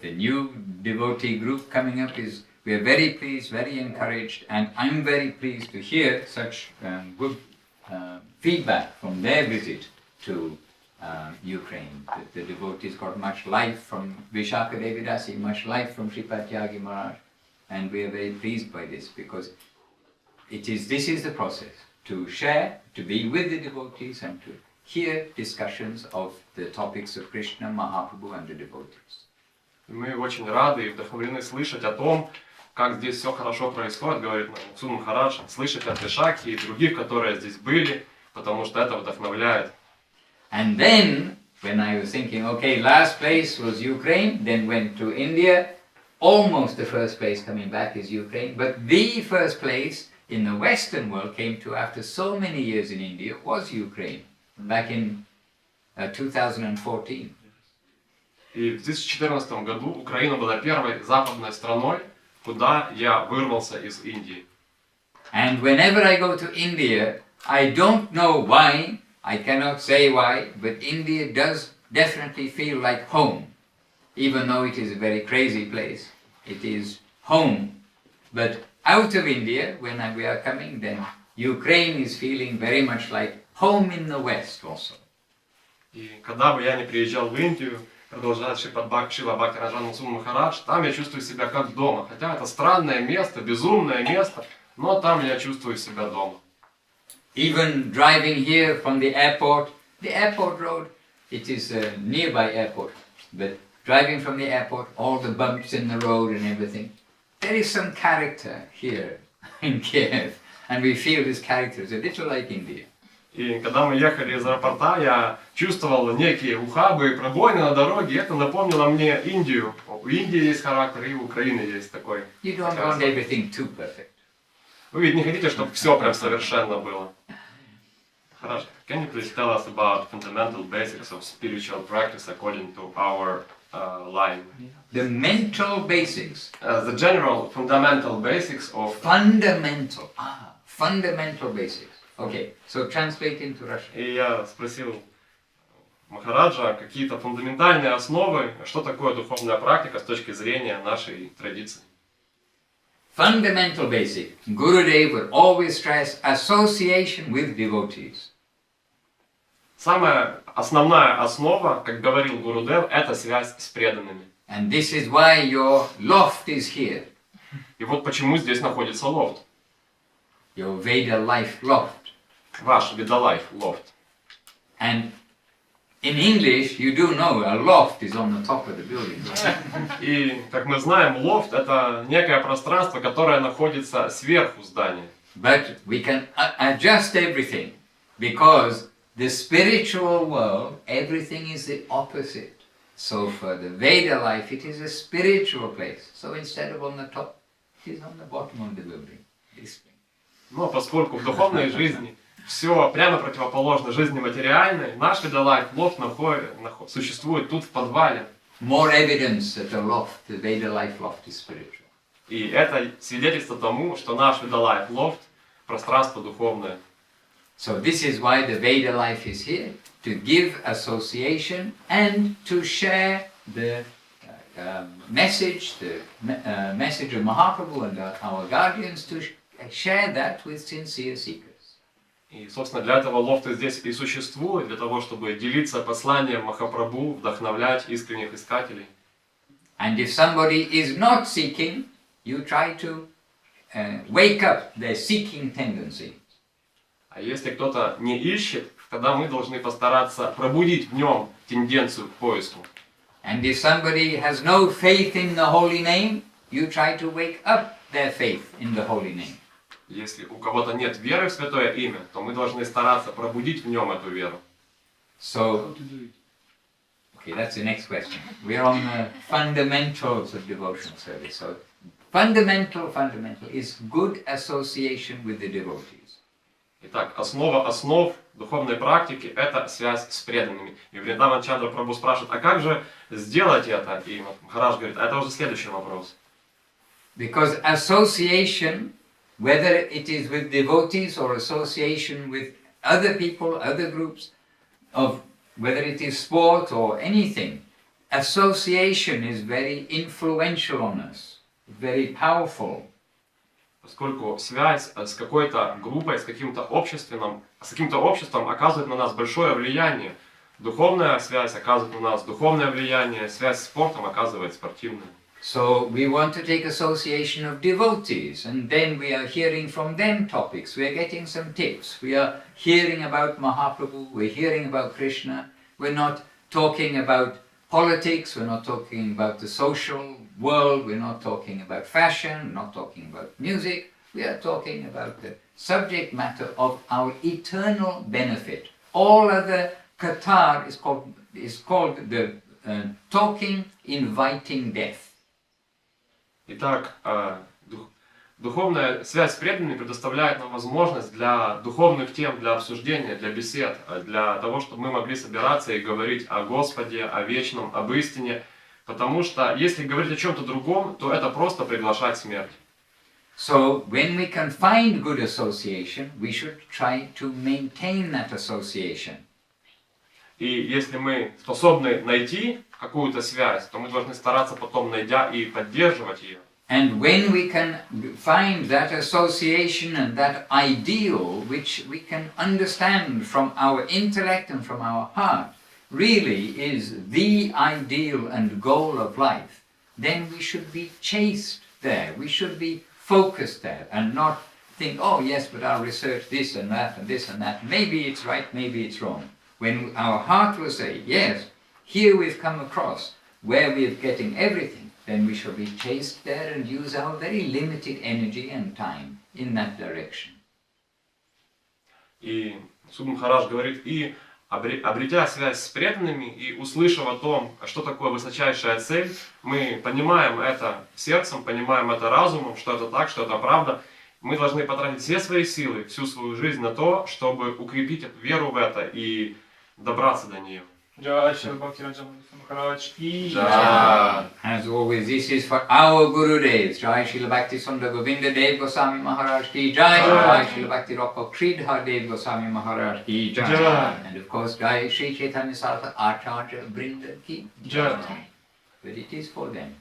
the new devotee group coming up is, we are very pleased, very encouraged, and I'm very pleased to hear such good feedback from their visit to Ukraine. The devotees got much life from Vishaka Devidasi, much life from Sripad Tyagi Maharaj, and we are very pleased by this because this is the process, to share, to be with the devotees and to hear discussions of the topics of Krishna, Mahaprabhu and the devotees. Мы очень рады и вдохновлены слышать о том, как здесь все хорошо происходит, говорит Мадхусудан Махарадж, слышать от Вишаки и других, которые здесь были, потому что это вдохновляет. And then, when I was thinking, okay, last place was Ukraine, then went to India, almost the first place coming back is Ukraine, but the first place in the Western world came to after so many years in India was Ukraine, back in 2014. И в 2014 году Украина была первой западной страной, куда я вырвался из Индии. And whenever I go to India, I don't know why, I cannot say why, but India does definitely feel like home. Even though it is a very crazy place, it is home. But out of India, when we are coming, then Ukraine is feeling very much like home in the West also. И когда бы я не приезжал в Индию, продолжает Шрила Бхакти РАНДЖАН Махарадж, там я чувствую себя как дома. Хотя это странное место, безумное место, но там я чувствую себя дома. Even driving here from the airport road, it is a nearby airport, but driving from the airport, all the bumps in the road and everything, there is some character here in Kiev, and we feel this character is a little like India. И когда мы ехали из аэропорта, я чувствовал некие ухабы и пробоины на дороге, это напомнило мне Индию. У Индии есть характер, и у Украины есть такой. You don't want everything too perfect. Вы ведь не хотите, чтобы все прям совершенно было. Хорошо. Can you please tell us about fundamental basics of spiritual practice according to our line? The mental basics. The general fundamental basics of... Fundamental basics. Okay, so translate into Russian. И я спросил Махараджа какие-то фундаментальные основы, что такое духовная практика с точки зрения нашей традиции. Fundamental basic. Gurudev would always stress association with devotees. Самая основная основа, как говорил Гурудев, это связь с преданными. And this is why your loft is here. И вот почему здесь находится лофт. Your Vedalife loft. Ваш Vedalife Loft. And in English, you do know a loft is on the top of the building. И, как мы знаем, лофт — это некое пространство, которое находится сверху здания. But we can adjust everything, because the spiritual world, everything is the opposite. So for the Vedalife, it is a spiritual place. So instead of on the top, it is on the bottom of the building. This way. Но поскольку в духовной жизни все прямо противоположно жизни материальной, наш Vedalife Loft существует тут в подвале. More evidence that the Vedalife Loft is spiritual. И это свидетельство тому, что наш Vedalife Loft — пространство духовное. So this is why the Vedalife is here, to give association and to share the message, the message of Mahaprabhu and our guardians, to share that with sincere seekers. И, собственно, для этого лофта здесь и существует, для того, чтобы делиться посланием Махапрабху, вдохновлять искренних искателей. And if somebody is not seeking, you try to wake up their seeking tendency. А если кто-то не ищет, тогда мы должны постараться пробудить в нем тенденцию к поиску. And if somebody has no faith in the holy name, you try to wake up their faith in the holy name. Если у кого-то нет веры в святое имя, то мы должны стараться пробудить в нем эту веру. So, okay, that's the next question. We're on the fundamentals of devotional service. So, fundamental is good association with the devotees. Итак, основа основ духовной практики – это связь с преданными. И Вриндаван Чандра Прабху спрашивает, а как же сделать это? И Махарадж говорит, а это уже следующий вопрос. Because association, whether it is with devotees or association with other people, other groups, of whether it is sport or anything, association is very influential on us, very powerful. Поскольку связь с какой-то группой, с каким-то обществом оказывает на нас большое влияние. Духовная связь оказывает на нас духовное влияние, связь с спортом оказывает спортивное. So we want to take association of devotees, and then we are hearing from them topics, we are getting some tips, we are hearing about Mahaprabhu, we're hearing about Krishna, we're not talking about politics, we're not talking about the social world, we're not talking about fashion, we're not talking about music, we are talking about the subject matter of our eternal benefit. All other Qatar is called the talking, inviting death. Итак, духовная связь с преданными предоставляет нам возможность для духовных тем, для обсуждения, для бесед, для того, чтобы мы могли собираться и говорить о Господе, о вечном, об истине. Потому что если говорить о чем-то другом, то это просто приглашать смерть. So when we can find good association, we should try to maintain that association. И если мы способны найти какую-то связь, то мы должны стараться потом, найдя и поддерживать ее. And when we can find that association and that ideal which we can understand from our intellect and from our heart really is the ideal and goal of life, then we should be chaste there, we should be focused there and not think, oh yes, but I'll research this and that and this and that, maybe it's right, maybe it's wrong. When our heart will say, yes, here we've come across where we're getting everything, then we shall be chaste there and use our very limited energy and time in that direction. И Мадхусудан Махарадж говорит, и обретя связь с преданными и услышав о том, что такое высочайшая цель, мы понимаем это сердцем, понимаем это разумом, что это так, что это правда. Мы должны потратить все свои силы, всю свою жизнь на то, чтобы укрепить веру в это и добраться до нее. As always, this is for our Guru Devs. Jai Srila Bhakti Sundar Govinda Dev Goswami Maharaj ki Jai. Jai Srila Bhakti Rapa Kridhar Dev Goswami Maharaj ki Jai. And of course, Jai Sri Chaitanya Saraswati Acharya Brinda ki Jai. But it is for them.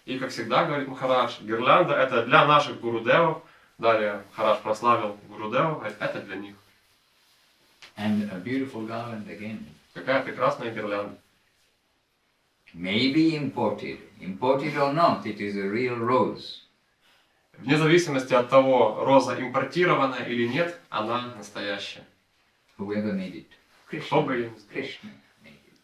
И как всегда, говорит Махарадж, гирлянда это для наших гурудевов. Далее Махарадж прославил гурудевов, это для них. And a beautiful garland again. Какая прекрасная гирлянда. Maybe imported or not, it is a real rose. Вне зависимости от того, роза импортированная или нет, она настоящая. Whoever made it. Кто бы ее сделал? Krishna made it.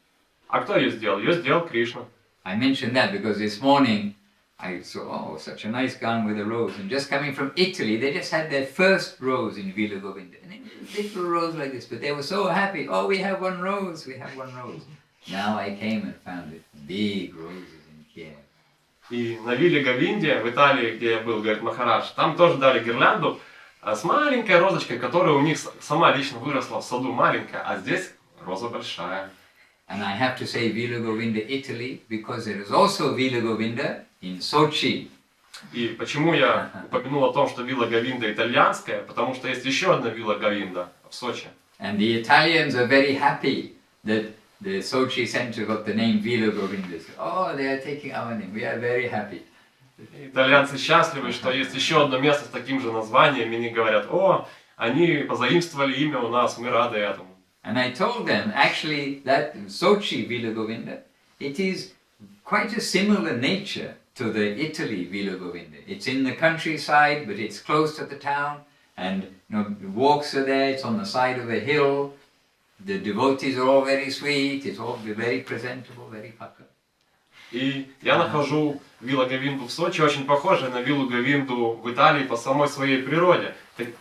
А кто ее сделал? Ее сделал Кришна. I mentioned that because this morning I saw such a nice gown with a rose, and just coming from Italy, they just had their first rose in Villa Govinda. And it was a little rose like this, but they were so happy. Oh, we have one rose, we have one rose. Now I came and found it. Big roses in Kiev. И на вилле Говинде, в Италии, где я был, говорит Махарадж, там тоже дали гирлянду с маленькой розочкой, которая у них сама лично выросла в саду, маленькая, а здесь роза большая. And I have to say Villa Govinda, Italy, because there is also Villa Govinda in Sochi. И почему я упомянул о том, что вилла Говинда итальянская, потому что есть еще одна вилла Говинда в Сочи. And the Italians are very happy that the Sochi center got the name Villa Govinda. Oh, they are taking our name. We are very happy. Итальянцы счастливы, что есть еще одно место с таким же названием, и они говорят, о, они позаимствовали имя у нас, мы рады этому. And I told them, actually, that Sochi Villa Govinda, it is quite a similar nature to the Italy Villa Govinda. It's in the countryside, but it's close to the town, and the walks are there, it's on the side of a hill. The devotees are all very sweet, it's all very presentable, very pucker. И я нахожу виллу Говинду в Сочи очень похожей на виллу Говинду в Италии по самой своей природе.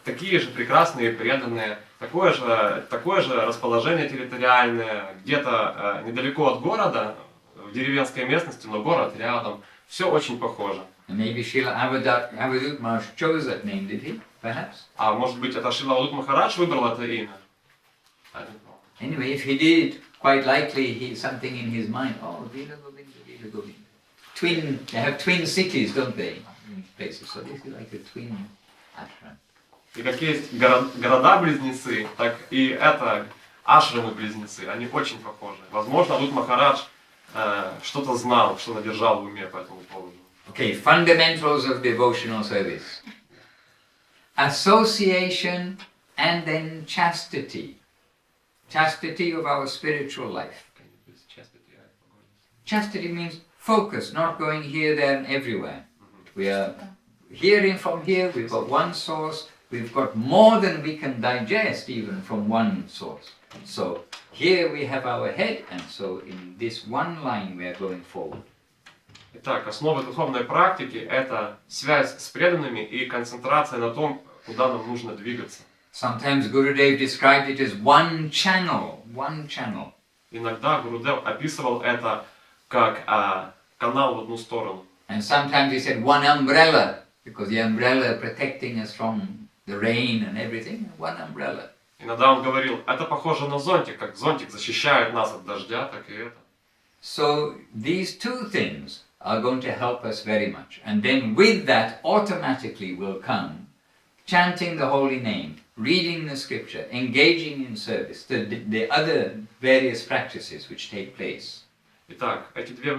Такие же прекрасные, преданные, такое же расположение территориальное, где-то недалеко от города, в деревенской местности, но город рядом. Все очень похоже. Maybe Srila Avadut Maharaj chose that name, did he? Perhaps? А может быть, это Шрила Авадут Махарадж выбрал это имя? Anyway, if he did, quite likely he something in his mind. Oh, Villa Govinda, Villa Govinda. They have twin cities, don't they? In places, so this is like a twin ashram. И как есть города-близнецы, так и это ашрамы-близнецы. Они очень похожи. Возможно, Авадут Махарадж что-то знал, что-то держал в уме по этому поводу. Okay, fundamentals of devotional service. Association and then chastity. Chastity of our spiritual life. Chastity means focus, not going here, there and everywhere. We are hearing from here, we've got one source, we've got more than we can digest even from one source. So here we have our head, and so in this one line we are going forward. Итак, основа духовной практики – это связь с преданными и концентрация на том, куда нам нужно двигаться. Sometimes Gurudev described it as one channel, one channel. Иногда Гурудев описывал это как канал в одну сторону. And sometimes he said one umbrella, because the umbrella protecting us from the rain and everything, one umbrella. Иногда он говорил, это похоже на зонтик, как зонтик защищает нас от дождя, так и это. So these two things are going to help us very much. And then with that automatically will come chanting the holy name, reading the scripture, engaging in service, the other various practices which take place. Итак, эти две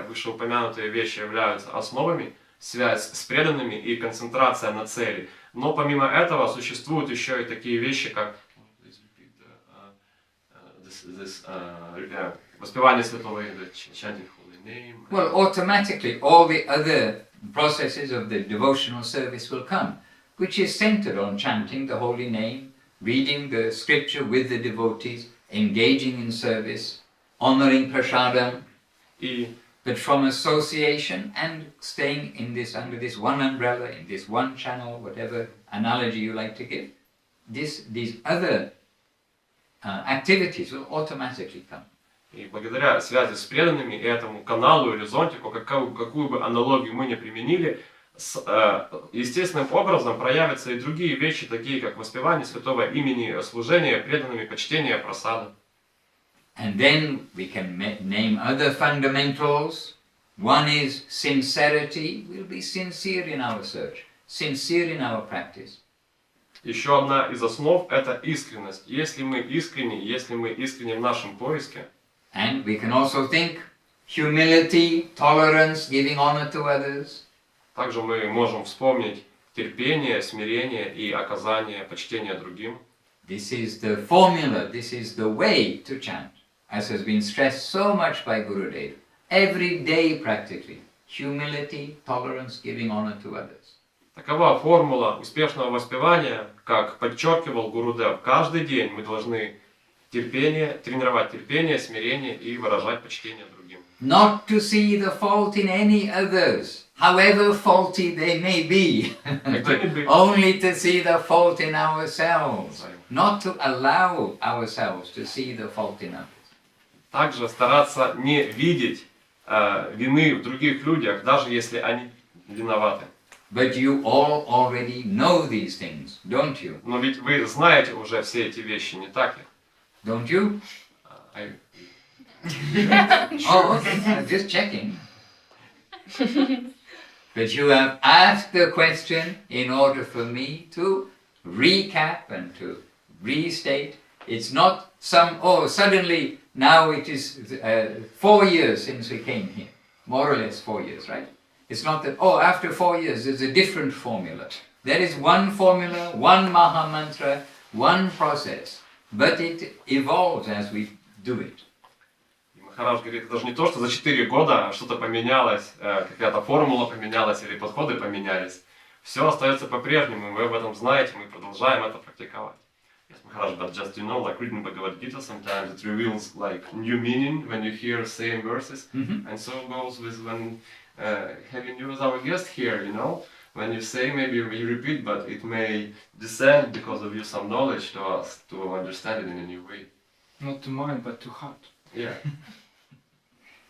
вышеупомянутые вещи являются основами, связь с преданными и концентрация на цели. Но помимо этого существуют еще и такие вещи, как воспевание святого имени, chanting holy name. Well, automatically all the other processes of the devotional service will come, which is centered on chanting the holy name, reading the scripture with the devotees, engaging in service, honoring prasadam, but from association and staying in this under this one umbrella, in this one channel, whatever analogy you like to give, these other activities will automatically come. И благодаря связи с преданными и этому каналу или зонтику, какую бы аналогию мы ни применили, естественным образом проявятся и другие вещи, такие как воспевание святого имени, служение преданными, почтение, просада. And then we can name other fundamentals. One is sincerity. We'll be sincere in our search, sincere in our practice. Еще одна из основ – это искренность. Если мы искренни в нашем поиске. And we can also think humility, tolerance, giving honor to others. Также мы можем вспомнить терпение, смирение и оказание почтения другим. This is the formula, this is the way to chant, as has been stressed so much by Gurudev. Every day practically, humility, tolerance, giving honor to others. Такова формула успешного воспевания, как подчеркивал Гурудев. Каждый день мы должны тренировать терпение, смирение и выражать почтение другим. Not to see the fault in any others, however faulty they may be, only to see the fault in ourselves, not to allow ourselves to see the fault in others. Также стараться не видеть вины в других людях, даже если они виноваты. But you all already know these things, don't you? Но ведь вы знаете уже все эти вещи, не так ли? Don't you? Oh, okay, I'm just checking. But you have asked the question in order for me to recap and to restate. It's not suddenly now it is 4 years since we came here. More or less 4 years, right? It's not that, after 4 years there's a different formula. There is one formula, one Maha Mantra, one process. But it evolves as we do it. Махарадж говорит, это даже не то, что за 4 года что-то поменялось, какая-то формула поменялась или подходы поменялись. Все остается по-прежнему, вы об этом знаете, мы продолжаем это практиковать. Yes, Maharaj, but just like reading Bhagavad Gita, sometimes it reveals like new meaning when you hear same verses, and so goes with when having you as our guest here, when you say, maybe you repeat, but it may descend because of you some knowledge to us to understand it in a new way. Not to mind, but to heart. Yeah.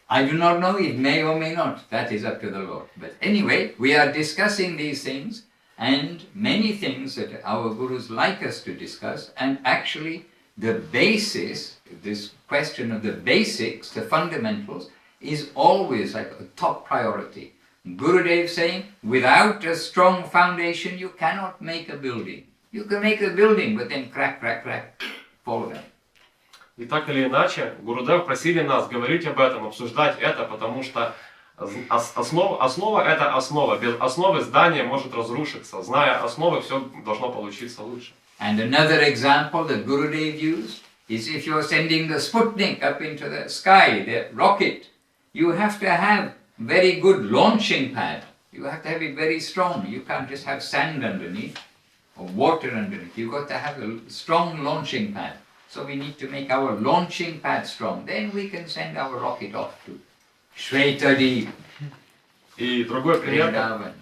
I do not know, it may or may not, that is up to the Lord. But anyway, we are discussing these things and many things that our gurus like us to discuss, and actually the basis, this question of the basics, the fundamentals, is always like a top priority. Gurudev saying, without a strong foundation you cannot make a building. You can make a building, but then crack, fall down. И так или иначе, Гурудев просили нас говорить об этом, обсуждать это, потому что основа это основа. Без основы здание может разрушиться. Зная основы, все должно получиться лучше. And another example that Gurudev used is if you're sending the Sputnik up into the sky, the rocket, you have to have very good launching pad. You have to have it very strong. You can't just have sand underneath or water underneath. You've got to have a strong launching pad. So we need to make our launching pad strong. Then we can send our rocket off to Shvetadi, И другой пример, Vrindavan.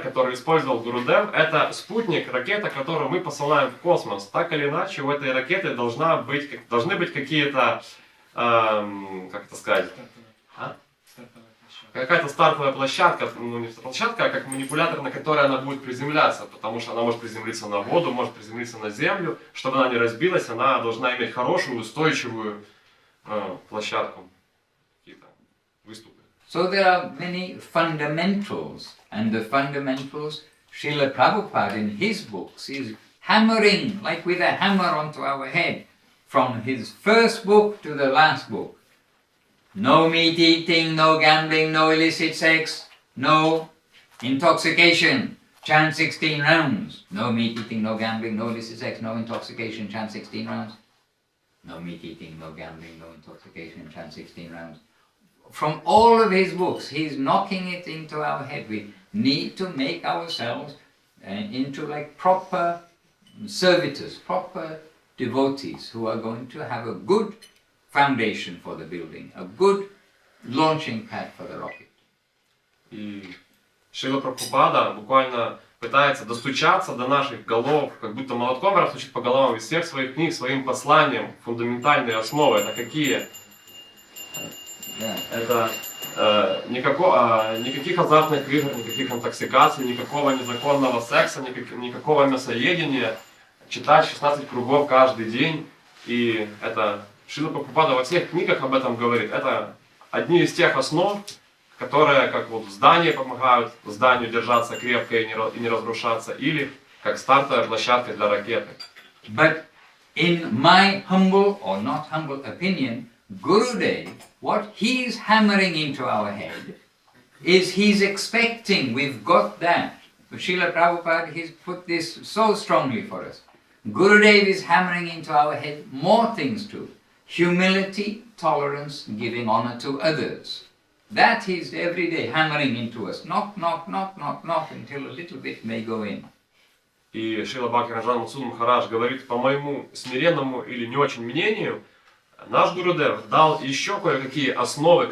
который использовал Гурудев, это спутник, ракета, которую мы посылаем в космос. Так или иначе, у этой ракеты должны быть какие-то, как это сказать, какая-то стартовая площадка, ну не площадка, а как манипулятор, на которой она будет приземляться, потому что она может приземлиться на воду, может приземлиться на землю. Чтобы она не разбилась, она должна иметь хорошую, устойчивую площадку, какие-то выступы. So there are many fundamentals, and the fundamentals, Srila Prabhupada in his books is hammering, like with a hammer onto our head, from his first book to the last book. No meat eating, no gambling, no illicit sex, no intoxication, chant 16 rounds. No meat eating, no gambling, no illicit sex, no intoxication, chant 16 rounds. No meat eating, no gambling, no intoxication, chant 16 rounds. From all of his books, he's knocking it into our head. We need to make ourselves into like proper servitors, proper devotees who are going to have a good foundation for the building, a good launching pad for the rocket. И Шрила Прабхупада буквально пытается достучаться до наших голов, как будто молотком расстучит по головам из всех своих книг, своим посланием. Фундаментальные основы, это какие? Это никаких азартных игр, никаких интоксикаций, никакого незаконного секса, никакого мясоедения, читать 16 кругов каждый день. И это Шрила Прабхупада во всех книгах об этом говорит. Это одни из тех основ, которые как вот в здании помогают зданию держаться крепко и не разрушаться, или как стартовая площадка для ракеты. But in my humble or not humble opinion, Gurudev, what he's hammering into our head is he's expecting we've got that. But Srila Prabhupada, he's put this so strongly for us. Gurudev is hammering into our head more things too. Humility, tolerance, giving honor to others. That he's every day hammering into us. Knock, knock, knock, knock, knock, until a little bit may go in. И Шрила Мадхусудан Махарадж говорит, по моему смиренному или не очень мнению, наш Гурудев дал еще кое-какие основы,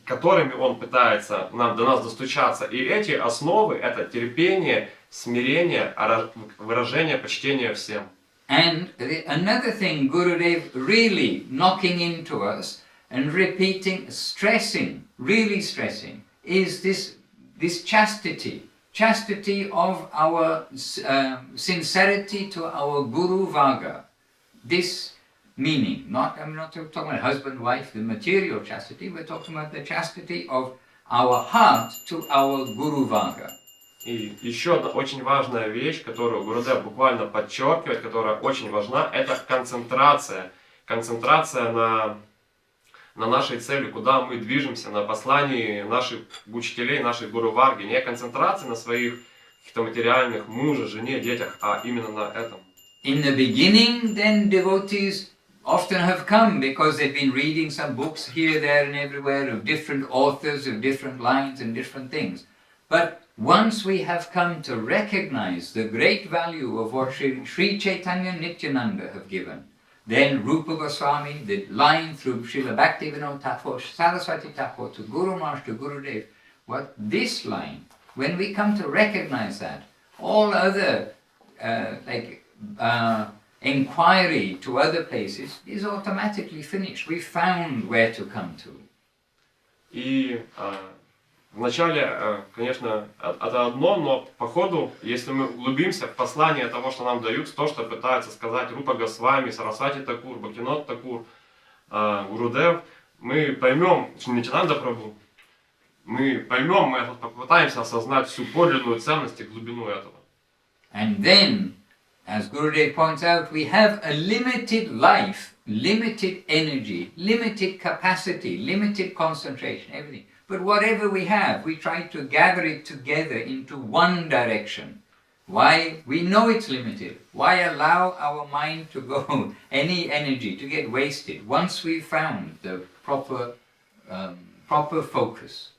которыми он пытается до нас достучаться. И эти основы — это терпение, смирение, выражение почтения всем. And another thing Gurudev really knocking into us and repeating, stressing, really stressing, is this chastity. Chastity of our sincerity to our Guru Vaga. This meaning, I'm not talking about husband, wife, the material chastity, we're talking about the chastity of our heart to our Guru Vaga. И еще одна очень важная вещь, которую Гурудев буквально подчеркивает, которая очень важна, это концентрация. Концентрация на нашей цели, куда мы движемся, на послании наших учителей, нашей Гуру Варги. Не концентрация на своих каких-то материальных, муже, жене, детях, а именно на этом. In the beginning, then devotees often have come because they've been reading some books here, there and everywhere of different authors, of different lines and different things. But once we have come to recognize the great value of what Sri Chaitanya Nityananda have given, then Rupa Goswami, the line through Srila Bhaktivinoda Thakur, Saraswati Thakur to Guru Maharaj to Gurudev, what this line, when we come to recognize that, all other inquiry to other places is automatically finished. We found where to come to. И вначале, конечно, это одно, но по ходу, если мы углубимся в послание того, что нам дают, то, что пытаются сказать Рупа Госвами, Сарасвати Такур, Бхактивинода Такур, Гурудев, мы поймем, Нитянанда Прабху, мы попытаемся осознать всю подлинную ценность и глубину этого. And then as Gurudev points out, we have a limited life, limited energy, limited capacity, limited concentration, everything. But whatever we have, we try to gather it together into one direction. Why? We know it's limited. Why allow our mind to go, any energy to get wasted, once we've found the proper focus?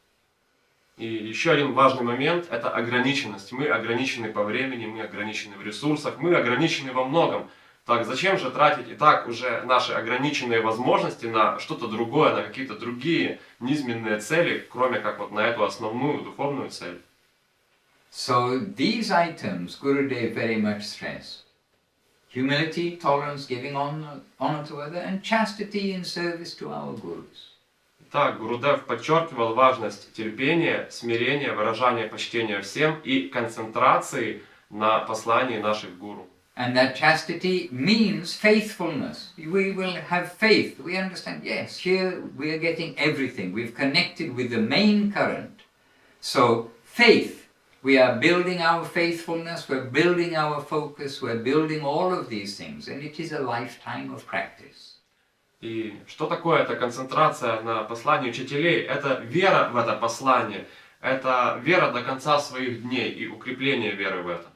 И еще один важный момент – это ограниченность. Мы ограничены по времени, мы ограничены в ресурсах, мы ограничены во многом. Так зачем же тратить и так уже наши ограниченные возможности на что-то другое, на какие-то другие низменные цели, кроме как вот на эту основную духовную цель? So these items Gurudev very much stressed. Humility, tolerance, giving honor to others, and chastity in service to our gurus. Так, Гурудев подчеркивал важность терпения, смирения, выражания почтения всем и концентрации на послании наших гуру. And that chastity means faithfulness. We will have faith. We understand, yes, here we are getting everything. We've connected with the main current. So, faith. We are building our faithfulness, we're building our focus, we're building all of these things. And it is a lifetime of practice. И что такое эта концентрация на послании учителей? Это вера в это послание, это вера до конца своих дней и укрепление веры в это.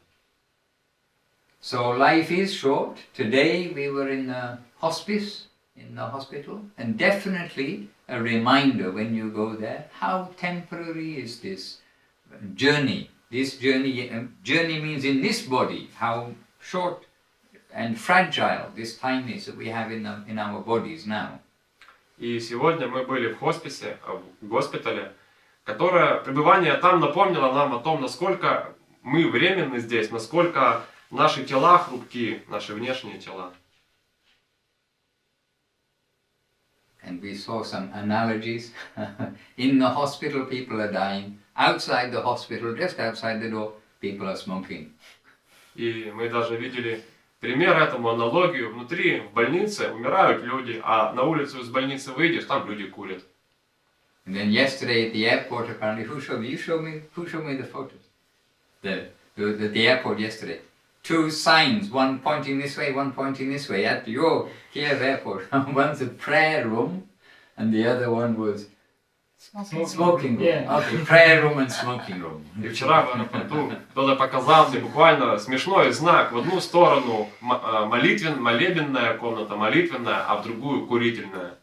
So life is short. Today we were in the hospice, in the hospital, and definitely a reminder when you go there, how temporary is this journey. This journey means in this body, how short and fragile this time is that we have in our bodies now. И сегодня мы были в хосписе, в госпитале, которое пребывание там напомнило нам о том, насколько мы временны здесь, насколько наши тела хрупки, наши внешние тела. And we saw some analogies. In the hospital people are dying. Outside the hospital, just outside the door, people are smoking. И мы даже видели пример этому, аналогию. Внутри, в больнице, умирают люди, а на улицу из больницы выйдешь, там люди курят. And then yesterday at the airport, apparently, who showed me the photos? The airport yesterday. Two signs, one pointing this way, one pointing this way, at your Kiev airport. One's a prayer room, and the other one was smoking room. Yeah. Okay, prayer room and smoking room. И вчера в аэропорту кто-то показал мне буквально смешной знак. В одну сторону молебенная комната, молитвенная, а в другую курительная.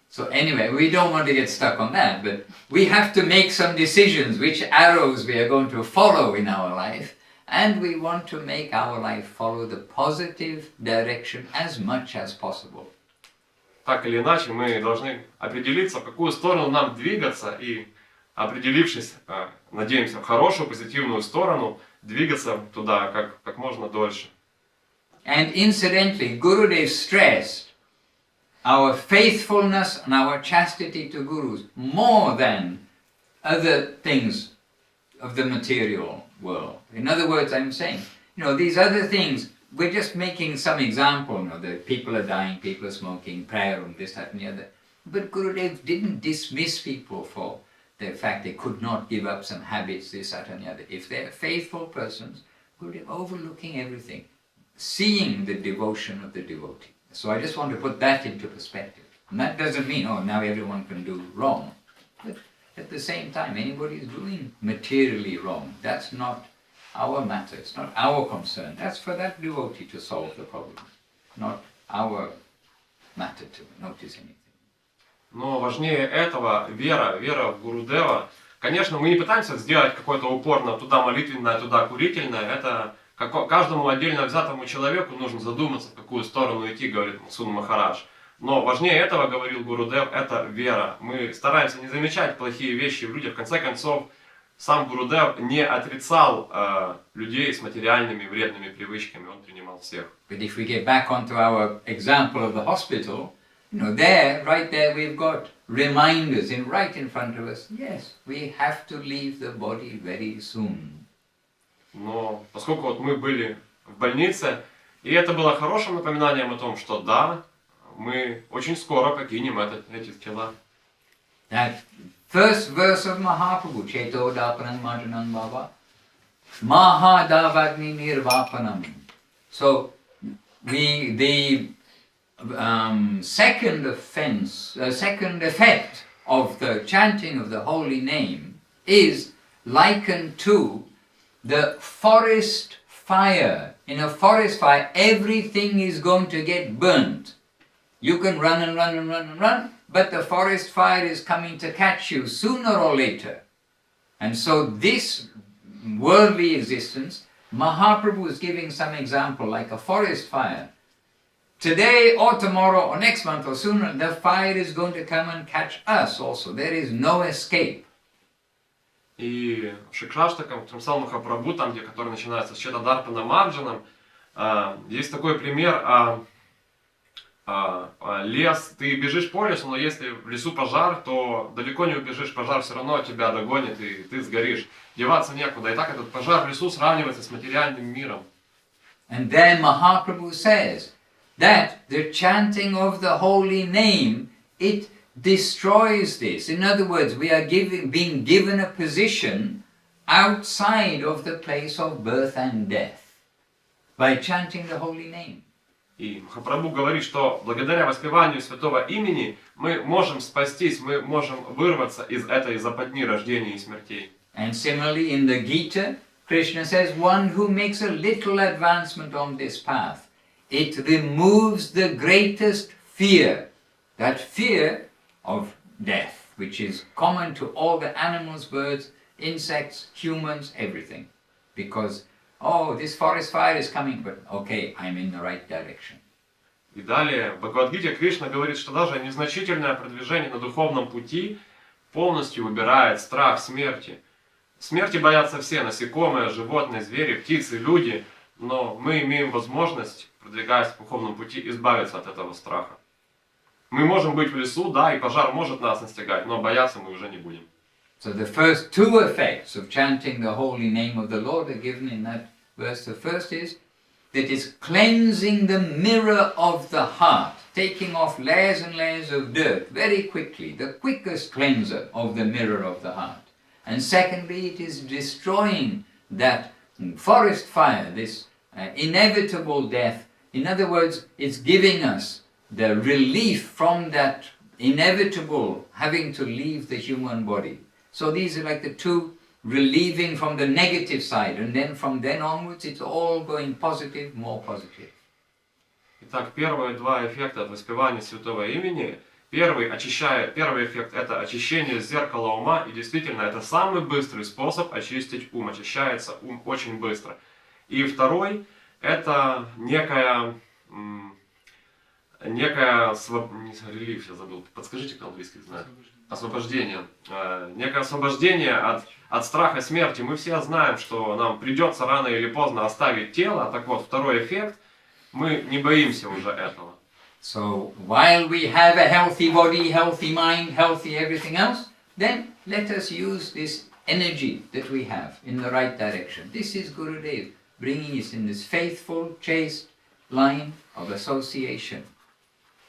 So anyway, we don't want to get stuck on that, but we have to make some decisions which arrows we are going to follow in our life. And we want to make our life follow the positive direction as much as possible. Так или иначе, мы должны определиться, в какую сторону нам двигаться, и, определившись, надеемся, в хорошую, позитивную сторону, двигаться туда как можно дольше. And incidentally, Gurudev stressed our faithfulness and our chastity to gurus more than other things of the material world. In other words, I'm saying, these other things, we're just making some example, that people are dying, people are smoking, prayer room, this, that and the other. But Gurudev didn't dismiss people for the fact they could not give up some habits, this, that and the other. If they're faithful persons, Gurudev overlooking everything, seeing the devotion of the devotee. So I just want to put that into perspective. And that doesn't mean, now everyone can do wrong. But at the same time, anybody is doing materially wrong. That's not our matter, it's not our concern. That's for that devotee to solve the problem, not our matter to notice anything. Но важнее этого вера в Гурудева. Конечно, мы не пытаемся сделать какой-то упор на туда молитвенное, туда курительное. Это каждому отдельно взятому человеку нужно задуматься, в какую сторону идти, говорит Мадхусудан Махарадж. Но важнее этого, говорил Гурудев, это вера. Мы стараемся не замечать плохие вещи в людях. В конце концов, сам Гурудев не отрицал людей с материальными вредными привычками, он принимал всех. But if we get back onto our example of the hospital, right there we've got reminders right in front of us. Yes, we have to leave the body very soon. Но поскольку вот мы были в больнице, и это было хорошим напоминанием о том, что да, мы очень скоро покинем эти тела. That first verse of Mahaprabhu, Cheto Dapanam Marjanam Bhava, Mahadavagni Nirvapanam, So the second effect of the chanting of the holy name is likened to the forest fire. In a forest fire, everything is going to get burnt. You can run and run and run and run, but the forest fire is coming to catch you sooner or later. And so this worldly existence, Mahaprabhu is giving some example like a forest fire. Today or tomorrow or next month or sooner, the fire is going to come and catch us also. There is no escape. И в Шикшаштакам, в Самсал Махапрабху, там, где, который начинается с Чедадарпана Марджаном, есть такой пример лес, ты бежишь по лесу, но если в лесу пожар, то далеко не убежишь, пожар все равно тебя догонит, и ты сгоришь. Деваться некуда. И так этот пожар в лесу сравнивается с материальным миром. And then Mahaprabhu says that the chanting of the holy name, it destroys this. In other words, we are being given a position outside of the place of birth and death by chanting the holy name. И Махапрабху говорит, что благодаря воспеванию святого имени мы можем спастись, мы можем вырваться из этой западни рождения и смертей. And similarly in the Gita, Krishna says, one who makes a little advancement on this path, it removes the greatest fear, that fear of death, which is common to all the animals, birds, insects, humans, everything. Because, oh, this forest fire is coming, but okay, I'm in the right direction. И далее в Бхагавад-гите Кришна говорит, что даже незначительное продвижение на духовном пути полностью убирает страх смерти. Смерти боятся все, насекомые, животные, звери, птицы, люди, но мы имеем возможность, продвигаясь по духовном пути, избавиться от этого страха. Мы можем быть в лесу, да, и пожар может нас настигать, но бояться мы уже не будем. So the first two effects of chanting the holy name of the Lord are given in that verse. The first is that it's cleansing the mirror of the heart, taking off layers and layers of dirt very quickly, the quickest cleanser of the mirror of the heart. And secondly, it is destroying that forest fire, this inevitable death. In other words, it's giving us the relief from that inevitable having to leave the human body. So these are like the two relieving from the negative side, and then from then onwards it's all going positive, more positive. Итак, первые два эффекта от воспевания святого имени. Первый эффект – это очищение зеркала ума, и действительно это самый быстрый способ очистить ум, очищается ум очень быстро. И второй – это некое релиф, я забыл, подскажите, кто английский знает. Освобождение. Некое освобождение от страха смерти. Мы все знаем, что нам придется рано или поздно оставить тело. Так вот, второй эффект, мы не боимся уже этого. So while we have a healthy body, healthy mind, healthy everything else, then let us use this energy that we have in the right direction. This is Gurudev bringing us in this faithful, chaste line of association.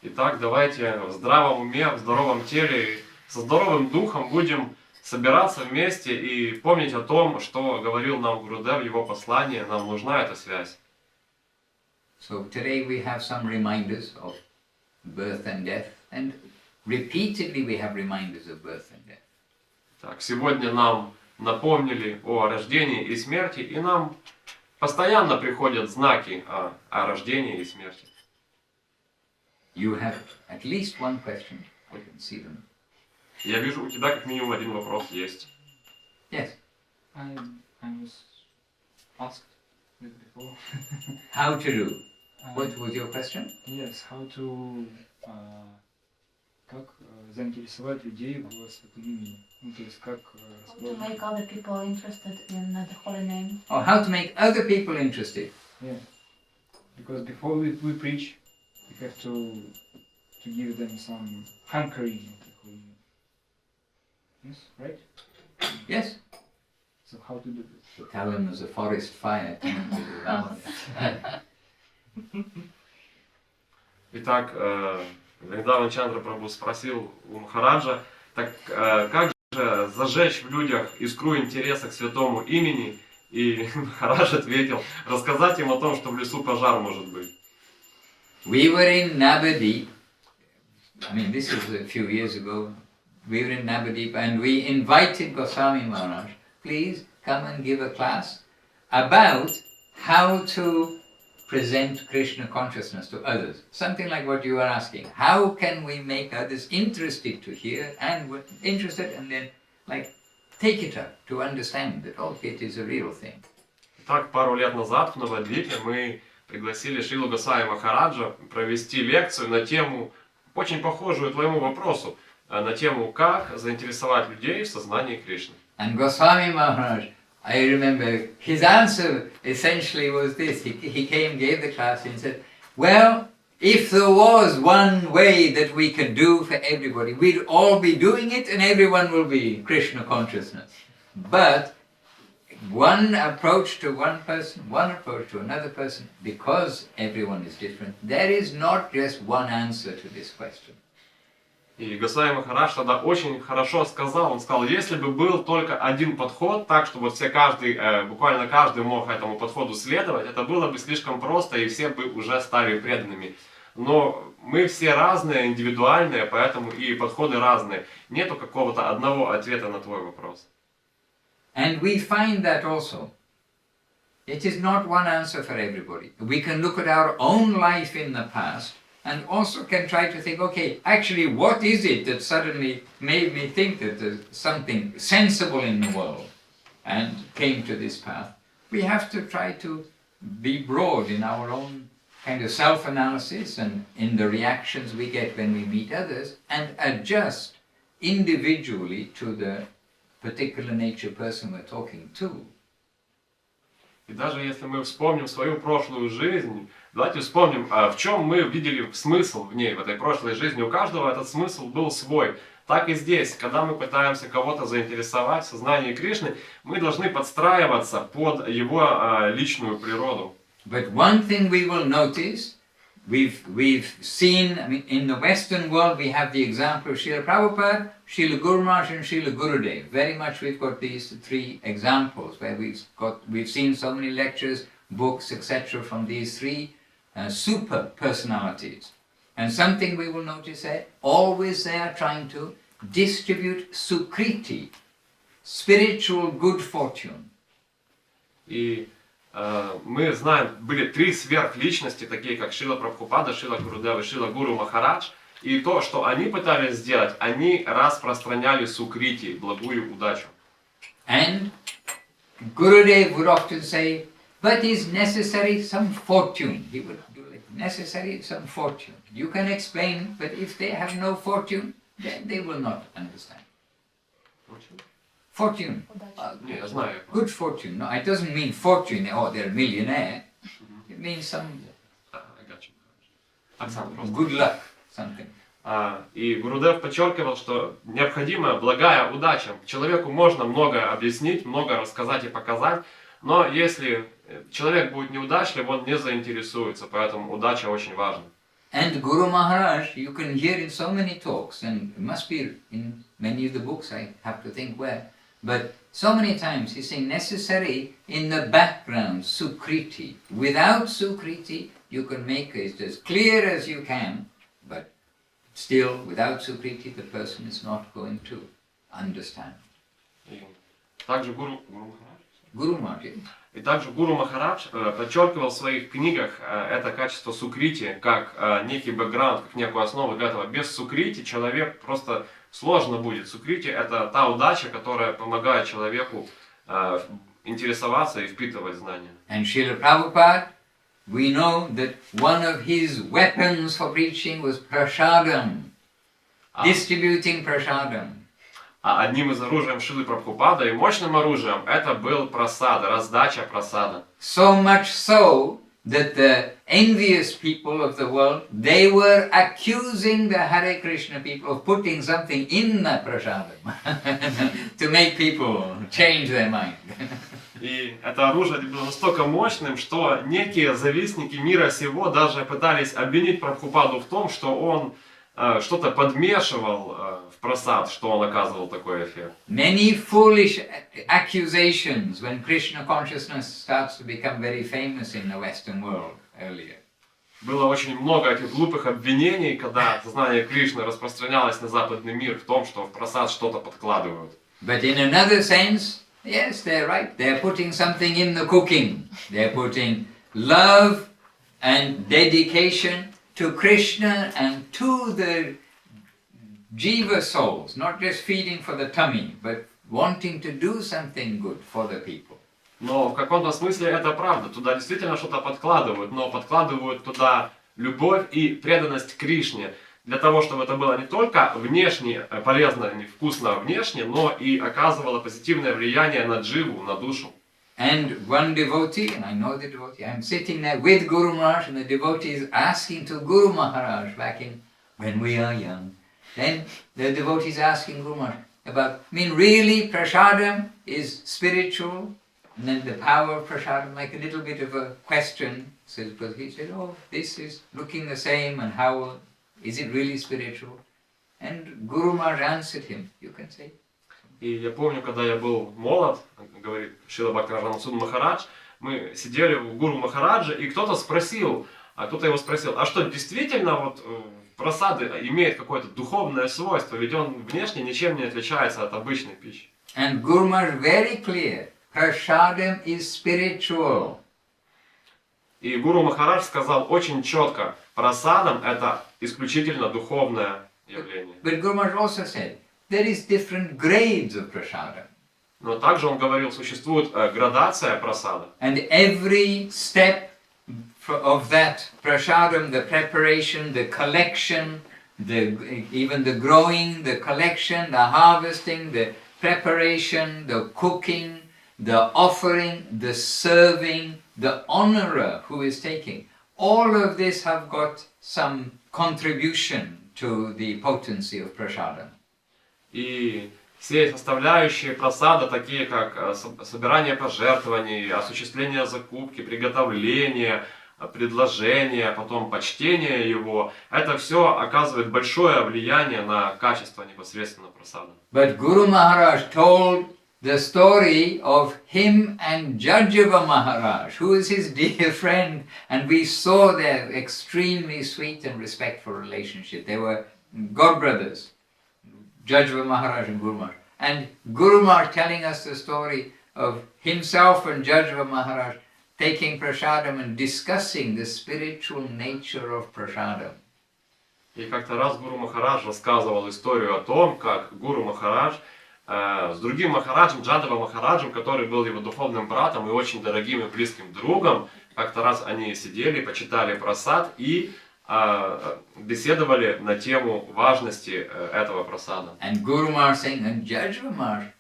Итак, давайте в здравом уме, в здоровом теле, со здоровым духом будем собираться вместе и помнить о том, что говорил нам Гурудев в его послании. Нам нужна эта связь. So today we have some reminders of birth and death, and repeatedly we have reminders of birth and death. Так, сегодня нам напомнили о рождении и смерти, и нам постоянно приходят знаки о рождении и смерти. You have at least one question. I can see them. Я вижу, у тебя как минимум один вопрос есть. Yes. I was asked before. How to do? What was your question? Yes, how to как заинтересовать людей в святом имени. Ну, то есть как How to make other people interested in the holy name. Or how to make other people interested? Yeah. Because before we preach, we have to give them some hankering of the holy name. Yes, right? Yes. So how to do this? To tell them there's a forest fire coming to devour them. Итак, недавно Чандра Прабху спросил у Махараджа, так как же зажечь в людях искру интереса к святому имени И Махарадж ответил, рассказать им о том, что в лесу пожар может быть. We were in Navadip. I mean, this was a few years ago. We were in Navadip and we invited Goswami Maharaj, please come and give a class about how to present Krishna consciousness to others. Something like what you were asking. How can we make others interested to hear and interested and then like take it up to understand that okay, it is a real thing. Так, пару лет назад в Навадвипе мы пригласили Шрилу Госвами Махараджа провести лекцию на тему, очень похожую твоему вопросу, на тему, как заинтересовать людей в сознании Кришны. And Goswami Maharaj, I remember his answer essentially was this. He came, gave the class and said, well, if there was one way that we could do for everybody, we'd all be doing it and everyone will be Krishna consciousness. But one approach to one person, one approach to another person, because everyone is different, there is not just one answer to this question. И Госвами Махарадж тогда очень хорошо сказал, он сказал, если бы был только один подход, так, чтобы все буквально каждый мог этому подходу следовать, это было бы слишком просто и все бы уже стали преданными. Но мы все разные, индивидуальные, поэтому и подходы разные. Нету какого-то одного ответа на твой вопрос. And we find that also. It is not one answer for everybody. We can look at our own life in the past and also can try to think, okay, actually what is it that suddenly made me think that there's something sensible in the world and came to this path. We have to try to be broad in our own kind of self-analysis and in the reactions we get when we meet others and adjust individually to the particular nature person we're talking to. И даже если мы вспомним свою прошлую жизнь, давайте вспомним, в чем мы видели смысл в ней, в этой прошлой жизни. У каждого этот смысл был свой. Так и здесь, когда мы пытаемся кого-то заинтересовать в сознании Кришны, мы должны подстраиваться под его личную природу. But one thing we will notice, we've seen, I mean, in the Western world we have the example of Srila Prabhupada, Srila Guru Maharaj and Srila Gurudev. Very much we've got these three examples where we've seen so many lectures, books, etc. from these three super personalities. And something we will notice that always they are trying to distribute sukriti, spiritual good fortune. И мы знаем, были три сверхличности, такие как Шрила Прабхупада, Шрила Гурудева и Шрила Гуру Махарадж. И то, что они пытались сделать, они распространяли сукрити, благую удачу. And Gurudev would often say, but is necessary some fortune. He would do like, necessary some fortune. You can explain, but if they have no fortune, then they will not understand. Fortune. Не, я знаю. Good fortune. No, it doesn't mean fortune, oh, they're a millionaire. It means some good luck, something. И Гурудев подчеркивал, что необходима благая удача. Человеку можно много объяснить, много рассказать и показать, но если человек будет неудачлив, он не заинтересуется, поэтому удача очень важна. And Guru Maharaj, you can hear in so many talks, and it must be in many of the books, I have to think where, but so many times he's saying necessary in the background, sukriti. Without sukriti, you can make it as clear as you can, but still, without sukriti, the person is not going to understand. Также Guru Maharaj. И также Гуру Махарадж подчеркивал в своих книгах это качество сукрити, как некий бэкграунд, как некую основу для этого. Без сукрити человек просто сложно будет. Сукрити — это та удача, которая помогает человеку интересоваться и впитывать знания. And Srila Prabhupada, we know that one of his weapons for preaching was prasadam, distributing prasadam. А одним из оружием Шрилы Прабхупада и мощным оружием это был прасада, раздача прасада. So much so that the envious people of the world, they were accusing the Hare Krishna people of putting something in the prasadam to make people change their mind. И это оружие было настолько мощным, что некие завистники мира сего даже пытались обвинить Прабхупаду в том, что он что-то подмешивал в просад, что он оказывал такой эффект. Many foolish accusations when Krishna consciousness starts to become very famous in the Western world earlier. Было очень много этих глупых обвинений, когда сознание Кришны распространялось на западный мир в том, что в просад что-то подкладывают. But in another sense, yes, they're right. They're putting something in the cooking. They're putting love and dedication to Krishna and to the jiva souls, not just feeding for the tummy, but wanting to do something good for the people. Но в каком-то смысле это правда. Туда действительно что-то подкладывают, но подкладывают туда любовь и преданность Кришне. Для того, чтобы это было не только внешне полезно, не вкусно внешне, но и оказывало позитивное влияние на дживу, на душу. And one devotee, and I know the devotee, I'm sitting there with Guru Maharaj, and the devotee is asking to Guru Maharaj back in when we are young. Then the devotee is asking Guru Maharaj about, really prasadam is spiritual? And then the power of prasadam, like a little bit of a question, says, but he said, oh, this is looking the same, and how is it really spiritual? And Guru Maharaj answered him, you can say. И я помню, когда я был молод, говорит ШРИЛА Мадхусудан Махарадж, мы сидели у Гуру Махараджа, и кто-то его спросил, а что, действительно вот прасады имеет какое-то духовное свойство, ведь он внешне ничем не отличается от обычной пищи. And Guru Maharaj very clear, prasadam is spiritual. И Гуру Махарадж сказал очень четко, прасадам это исключительно духовное явление. But Guru Maharaj also said, there is different grades of prasadam. Но также он говорил, существует градация прасада. And every step of that prasadam, the preparation, the collection, even the growing, the collection, the harvesting, the preparation, the cooking, the offering, the serving, the honorer who is taking, all of this have got some contribution to the potency of prasadam. И все составляющие прасада, такие как собирание пожертвований, осуществление закупки, приготовление, предложение, потом почтение его, это все оказывает большое влияние на качество непосредственно прасада. But Guru Maharaj told the story of him and Jajava Maharaj, who is his dear friend, and we saw their extremely sweet and respectful relationship. They were godbrothers, Jajava Maharaj and Guru Maharaj. And Guru Maharaj telling us the story of himself and Jajava Maharaj taking prasadam and discussing the spiritual nature of prasadam. И как-то раз Гуру Махарадж рассказывал историю о том, как Гуру Махарадж с другим Махараджем, Джадава Махараджем, который был его духовным братом и очень дорогим и близким другом, как-то раз они сидели, почитали прасад и беседовали на тему важности этого прасада. And Guru Maharaj saying, and Jajava Maharaj,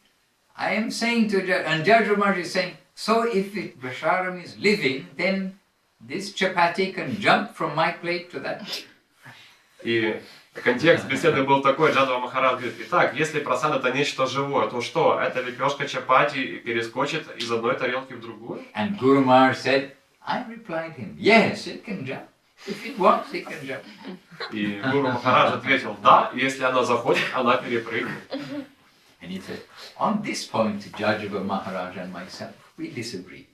I am saying to Jajava, and Jajava Maharaj is saying, so if prasadam is living, then this chapati can jump from my plate to that. И контекст беседы был такой, Джадава Махарадж говорит, итак, если прасад это нечто живое, то что, эта лепешка чапати перескочит из одной тарелки в другую? And Guru Maharaj said, I replied him, yes, it can jump. If it wants, it can jump. И Гуру Махарадж ответил, да, если она захочет, она перепрыгнет. And he said, on this point, Jajava Maharaj and myself, we disagreed.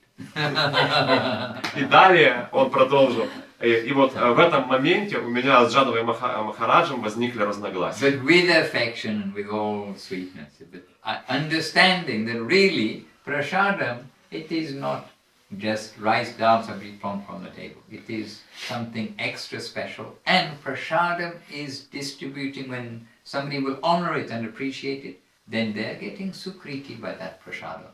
И далее он продолжил. И вот в этом моменте у меня с Джадавой Махараджем возникли разногласия. But with affection and with all sweetness, but understanding that really prasadam, it is not just rice, dal, sabji, plonk on the table. It is something extra special. And prasadam is distributing when somebody will honor it and appreciate it, then they're getting sukriti by that prasadam.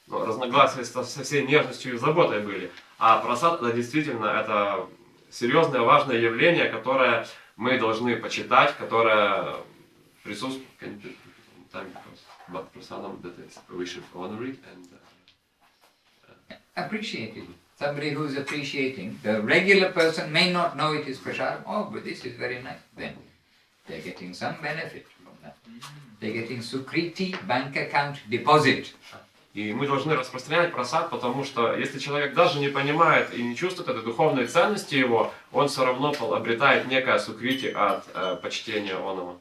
Но разногласия со всей нежностью и заботой были. А прасад это действительно это серьезное, важное явление, которое мы должны почитать, которое присутствует. Appreciate it. Somebody who's appreciating. The regular person may not know it is prasadam. Oh, but this is very nice. Then they're getting some benefit from that. They're getting sukriti, bank account deposit. И мы должны распространять просад, потому что если человек даже не понимает и не чувствует этой духовной ценности его, он все равно обретает некое сукрити от почтения оного.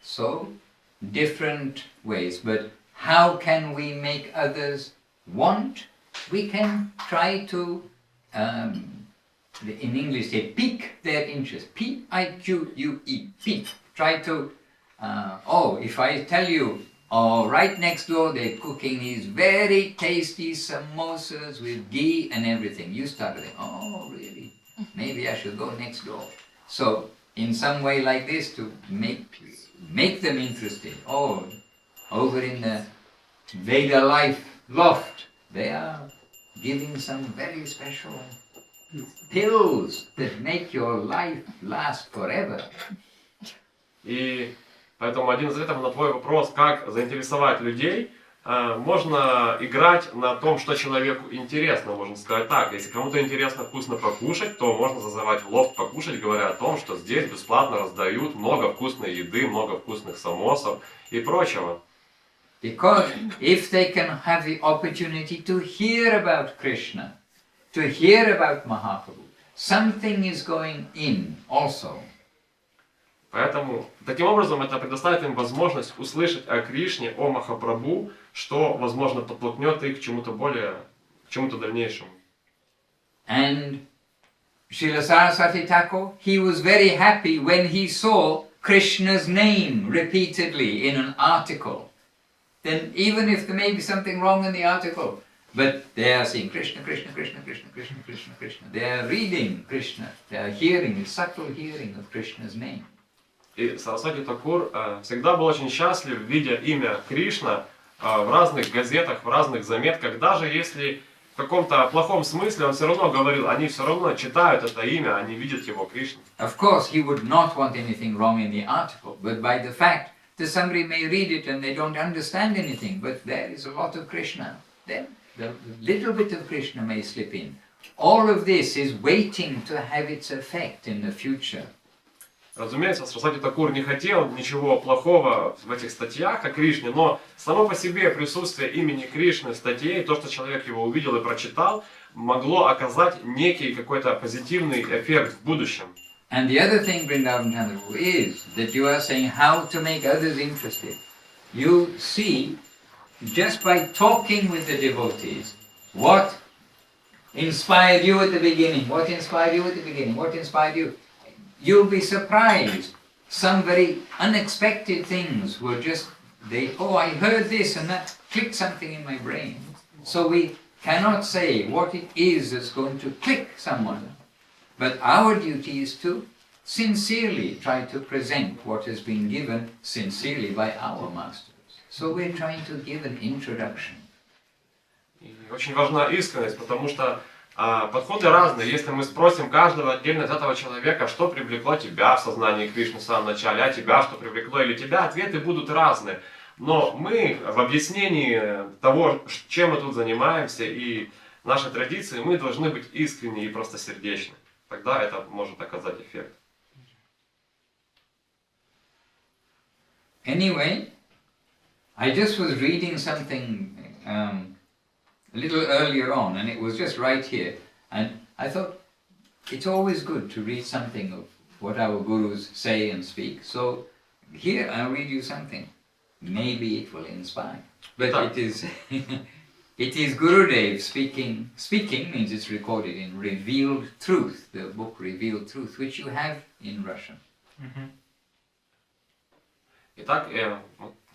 So, different ways, but how can we make others want? We can try to, in English say, pique their interest. P-I-Q-U-E, pique. Try to, if I tell you, right next door they're cooking these very tasty samosas with ghee and everything. You start to think, oh really? Maybe I should go next door. So, in some way like this to make them interested. Oh, over in the Vedalife Loft, they are giving some very special pills that make your life last forever. И поэтому один из ответов на твой вопрос, как заинтересовать людей, можно играть на том, что человеку интересно, можно сказать так. Если кому-то интересно вкусно покушать, то можно зазывать в лофт покушать, говоря о том, что здесь бесплатно раздают много вкусной еды, много вкусных самосов и прочего. Because if they can have the opportunity to hear about Krishna, to hear about Mahaprabhu, something is going in also. Поэтому, таким образом, это предоставит им возможность услышать о Кришне, о Махапрабху, что, возможно, подтолкнет их к чему-то к чему-то дальнейшему. And Srila Saraswati Thakur, he was very happy when he saw Krishna's name repeatedly in an article. Then even if there may be something wrong in the article, but they are saying Krishna, Krishna, Krishna, Krishna, Krishna, Krishna, Krishna. They are reading Krishna, they are hearing, the subtle hearing of Krishna's name. И Сарасвати Такур всегда был очень счастлив, видя имя Кришна в разных газетах, в разных заметках, даже если в каком-то плохом смысле он все равно говорил, они все равно читают это имя, они видят его Кришну. Of course, he would not want anything wrong in the article, but by the fact that somebody may read it and they don't understand anything, but there is a lot of Krishna, then the little bit of Krishna may slip in. All of this is waiting to have its effect in the future. Разумеется, Сарасвати Такур не хотел ничего плохого в этих статьях о Кришне, но само по себе присутствие имени Кришны в статье, и то, что человек его увидел и прочитал, могло оказать некий какой-то позитивный эффект в будущем. And the other thing, Vrindavan Chandra, is that you are saying how to make others interested. You see, just by talking with the devotees, what inspired you at the beginning, what inspired you at the beginning, what inspired you. You'll be surprised. Some very unexpected things were just, I heard this and that clicked something in my brain. So we cannot say what it is that's going to click someone. But our duty is to sincerely try to present what has been given sincerely by our masters. So we're trying to give an introduction. И очень важна искренность, потому что подходы разные. Если мы спросим каждого отдельно от этого человека, что привлекло тебя в сознании Кришны в самом начале, а тебя что привлекло или тебя, ответы будут разные. Но мы в объяснении того, чем мы тут занимаемся и нашей традиции, мы должны быть искренни и простосердечны. Тогда это может оказать эффект. Anyway, I just was reading something a little earlier on, and it was just right here, and I thought it's always good to read something of what our gurus say and speak. So here I'll read you something. Maybe it will inspire. But it is it is Gurudev speaking. Speaking means it's recorded in Revealed Truth, the book Revealed Truth, which you have in Russian. Итак,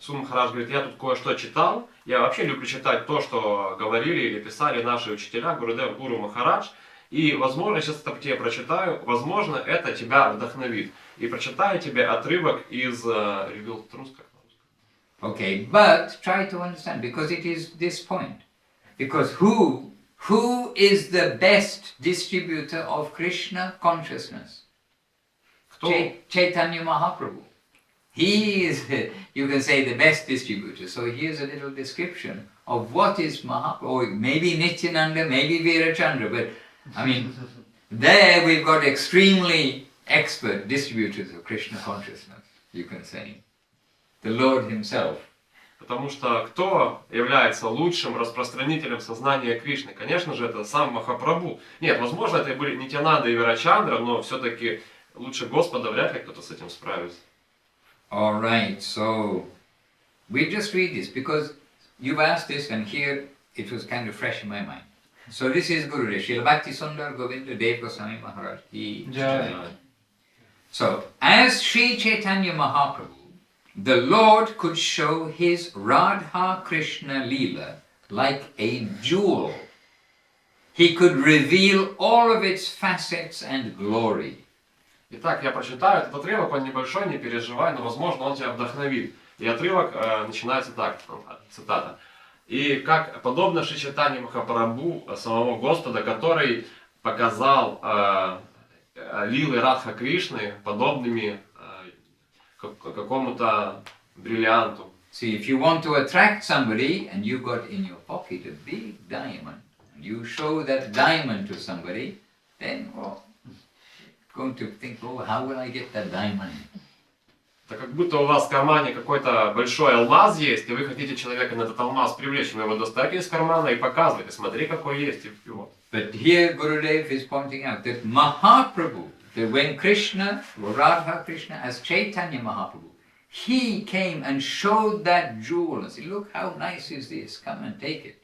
Сум Махарадж говорит, я тут кое-что читал. Я вообще люблю читать то, что говорили или писали наши учителя, Гурудев, Гуру Махарадж. И, возможно, сейчас это тебе прочитаю, возможно, это тебя вдохновит. И прочитаю тебе отрывок из Revealed Truth. Okay, but try to understand, because it is this point. Because who is the best distributor of Krishna consciousness? Chaitanya Mahaprabhu. He is, you can say, the best distributor. So here's a little description of what is Mahaprabhu, or maybe Nityananda, maybe Vera Chandra, but I mean, there we've got extremely expert distributors of Krishna consciousness, you can say. The Lord himself. Потому что кто является лучшим распространителем сознания Кришны? Конечно же, это сам Махапрабху. Нет, возможно, это были Нитьянанда и Вирачандра, но все-таки лучше Господа вряд ли кто-то с этим справится. All right, so we just read this because you've asked this and here it was kind of fresh in my mind. So this is Guru Srila Bhakti Sundar Govinda Dev Goswami Maharaj. So, as Sri Chaitanya Mahaprabhu, the Lord could show his Radha Krishna Leela like a jewel. He could reveal all of its facets and glory. Итак, я прочитаю этот отрывок, он небольшой, не переживай, но, возможно, он тебя вдохновит. И отрывок начинается так, цитата. «И как подобно Шри Чайтанье Махапрабху, самого Господа, который показал лилы Радха Кришны подобными какому-то бриллианту». See, if you want to attract somebody and you got in your pocket a big diamond, and you show that diamond to somebody, then, well, going to think, oh, how will I get that diamond? Это как будто у вас в кармане какой-то большой алмаз есть, и вы хотите человека на этот алмаз привлечь, вы его достаете из кармана и показываете, смотри, какой есть, и вот. But here Gurudev is pointing out that Mahaprabhu, that when Krishna, Radha Krishna, as Chaitanya Mahaprabhu, he came and showed that jewel and said, look, how nice is this, come and take it.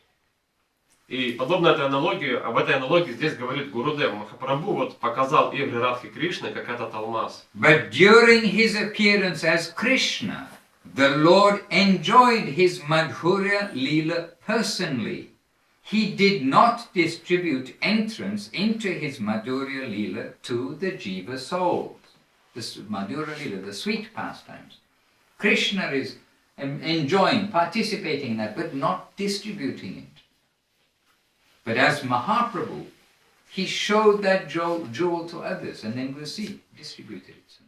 И подобно этой аналогии, об этой аналогии здесь говорит Гурудев. Махапрабху вот показал игры Радхи Кришны, как этот алмаз. But during his appearance as Krishna, the Lord enjoyed his Madhurya Leela personally. He did not distribute entrance into his Madhurya Leela to the Jiva souls. The Madhurya Leela, the sweet pastimes. Krishna is enjoying, participating in that, but not distributing it. But as Mahaprabhu, he showed that jewel to others, and then we'll see, distributed it.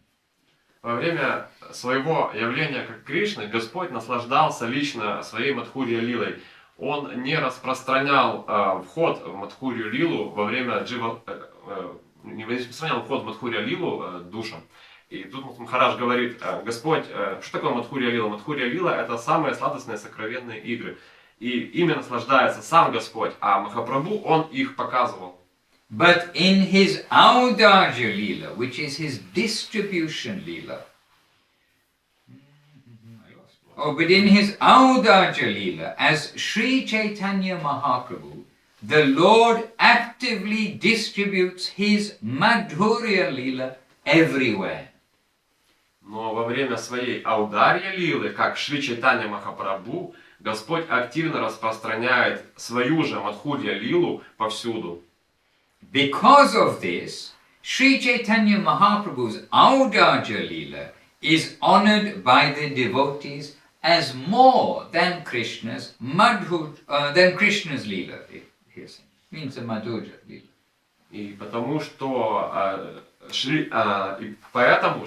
Во время своего явления как Кришны Господь наслаждался лично своей Мадхурья Лилой. Он не распространял вход в Мадхурью Лилу во время не распространял вход в Мадхурью Лилу душам. И тут Махарадж говорит: Господь, что такое Мадхурья Лила? Мадхурья Лила — это самые сладостные сокровенные игры. И ими наслаждается сам Господь, а Махапрабху, он их показывал. But in his Audarja Leela, which is his distribution Leela, but in his Audarja Leela, as Sri Chaitanya Mahaprabhu, the Lord actively distributes his Madhurya Leela everywhere. Но во время своей Аударья Лилы, как Шри Чайтанья Махапрабху, Господь активно распространяет свою же Мадхурья Лилу повсюду. Because of this, Sri Chaitanya Mahaprabhu's Audarja Leela is honored by the devotees as more than Krishna's Leela. It means the Madhurya Leela. И потому что поэтому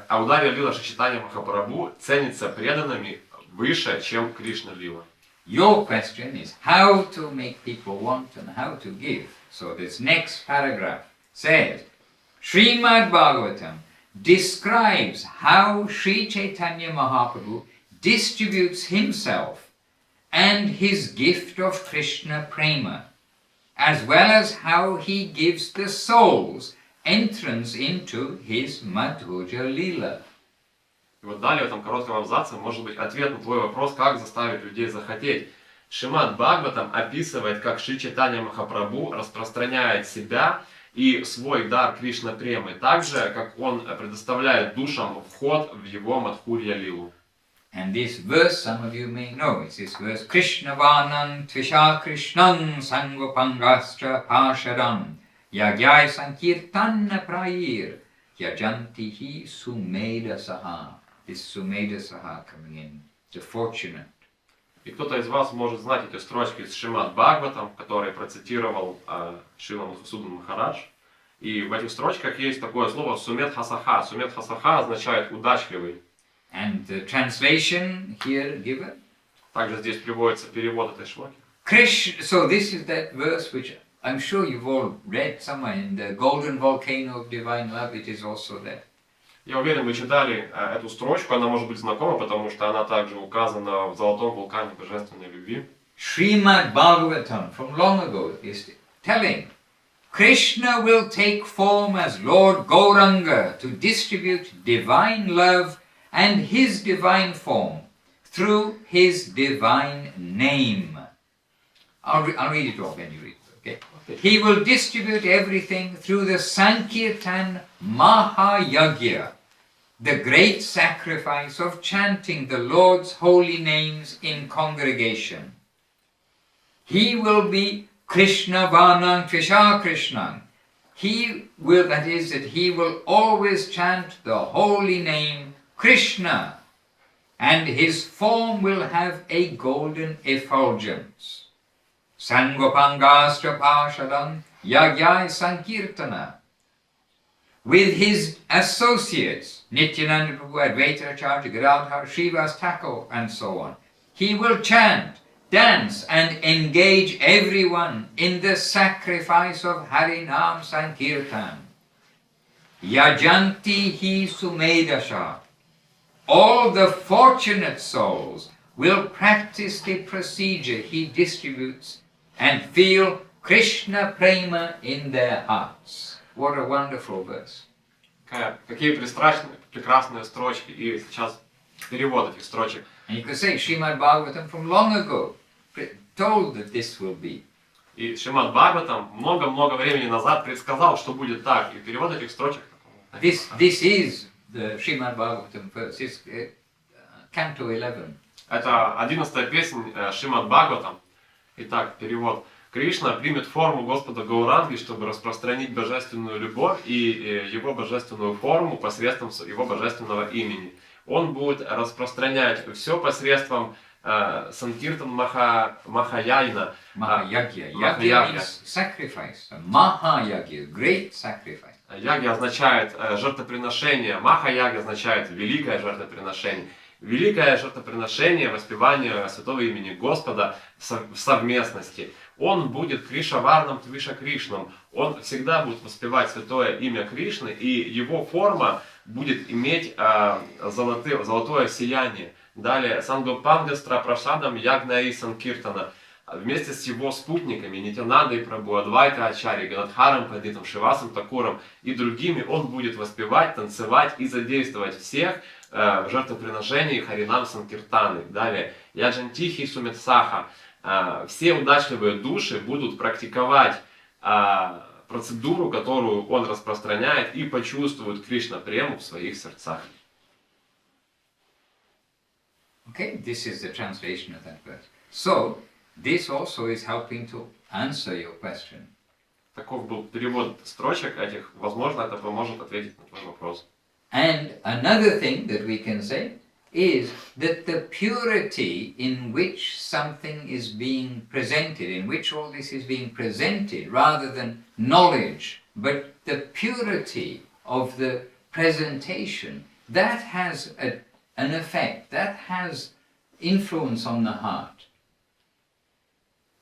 Аударья Лила Шри Чайтанья Махапрабху ценится преданными выше, чем Кришна Лила. Your question is how to make people want and how to give. So this next paragraph says, Srimad Bhagavatam describes how Sri Chaitanya Mahaprabhu distributes himself and his gift of Krishna Prema, as well as how he gives the souls entrance into his Madhurya Leela. И вот далее в этом коротком абзаце может быть ответ на твой вопрос, как заставить людей захотеть. Шримад Бхагаватам описывает, как Шри Чайтанья Махапрабху распространяет себя и свой дар Кришна Премы, так же, как он предоставляет душам вход в его Мадхурья Лилу. And this verse, some of you may know, it's this verse, Krishna Vanam Tvisha Krishnam Sangopangastra Pasharam Yagyai Sankirtanna Prayir Yajantihi Sumeda Saha. This Sumeda Saha coming in, the fortunate. И кто-то из вас может знать эти строчки из Шримад Бхагаватам, который процитировал Шрила Мадхусудан Махарадж. И в этих строчках есть такое слово «сумет хасаха». «Сумет хасаха» означает «удачливый». And the translation here given. Также здесь приводится перевод этой шлоки. So this is that verse which I'm sure you've all read somewhere in the Golden Volcano of Divine Love. It is also there. Я уверен, вы читали эту строчку, она может быть знакома, потому что она также указана в золотом вулкане божественной любви. Srimad Bhagavatam from long ago is telling Krishna will take form as Lord Gauranga to distribute divine love and his divine form through his divine name. I'll read it off when you read it, okay? He will distribute everything through the Sankirtan Mahayagya, the great sacrifice of chanting the Lord's holy names in congregation. He will be Krishna Varnam Trisha Krishnan. He will always chant the holy name Krishna, and his form will have a golden effulgence. Sangopangastra Pashadam Yagyai Sankirtana. With his associates, Nityananda Prabhu, Advaita Acharya, Gadadhar, Srivas Thakur, and so on, he will chant, dance and engage everyone in the sacrifice of Harinam Sankirtan. Yajanti hi sumedasha. All the fortunate souls will practice the procedure he distributes and feel Krishna prema in their hearts. What a wonderful verse. Какие прекрасные строчки. И сейчас перевод этих строчек. And you could say Srimad Bhagavatam from long ago told that this will be. И Шримад Бхагаватам много-много времени назад предсказал, что будет так. И перевод этих строчек. This is the Srimad Bhagavatam verse. It's Canto 11. Это 11-я песнь Шримад Бхагаватам. Итак, перевод. Кришна примет форму Господа Гауранги, чтобы распространить божественную любовь и его божественную форму посредством его божественного имени. Он будет распространять все посредством Санкиртан Махаяйна. Mahayagya. Yagya means sacrifice. Mahayagya, great sacrifice. Ягья означает жертвоприношение. Маха-ягья означает великое жертвоприношение. Великое жертвоприношение, воспевание святого имени Господа в совместности. Он будет Кришаварном Твиша Кришном. Он всегда будет воспевать святое имя Кришны, и его форма будет иметь золотое сияние. Далее, Сангопангастра Прашадам Ягнаи Санкиртана. Вместе с его спутниками, Нитянандой Прабху, Адвайта Ачарьей, Гададхаром Пандитом, Шивасом Такуром и другими, он будет воспевать, танцевать и задействовать всех в жертвоприношении Харинам Санкиртаны. Далее, Яджантихи Сумитсаха. Все удачливые души будут практиковать процедуру, которую он распространяет, и почувствуют Кришна-прему в своих сердцах. Okay, this is the translation of that verse. So, this also is helping to answer your question. Таков был перевод строчек этих. Возможно, это поможет ответить на твой вопрос. And another thing that we can say is that the purity in which something is being presented, in which all this is being presented, rather than knowledge, but the purity of the presentation, that has an effect, that has influence on the heart.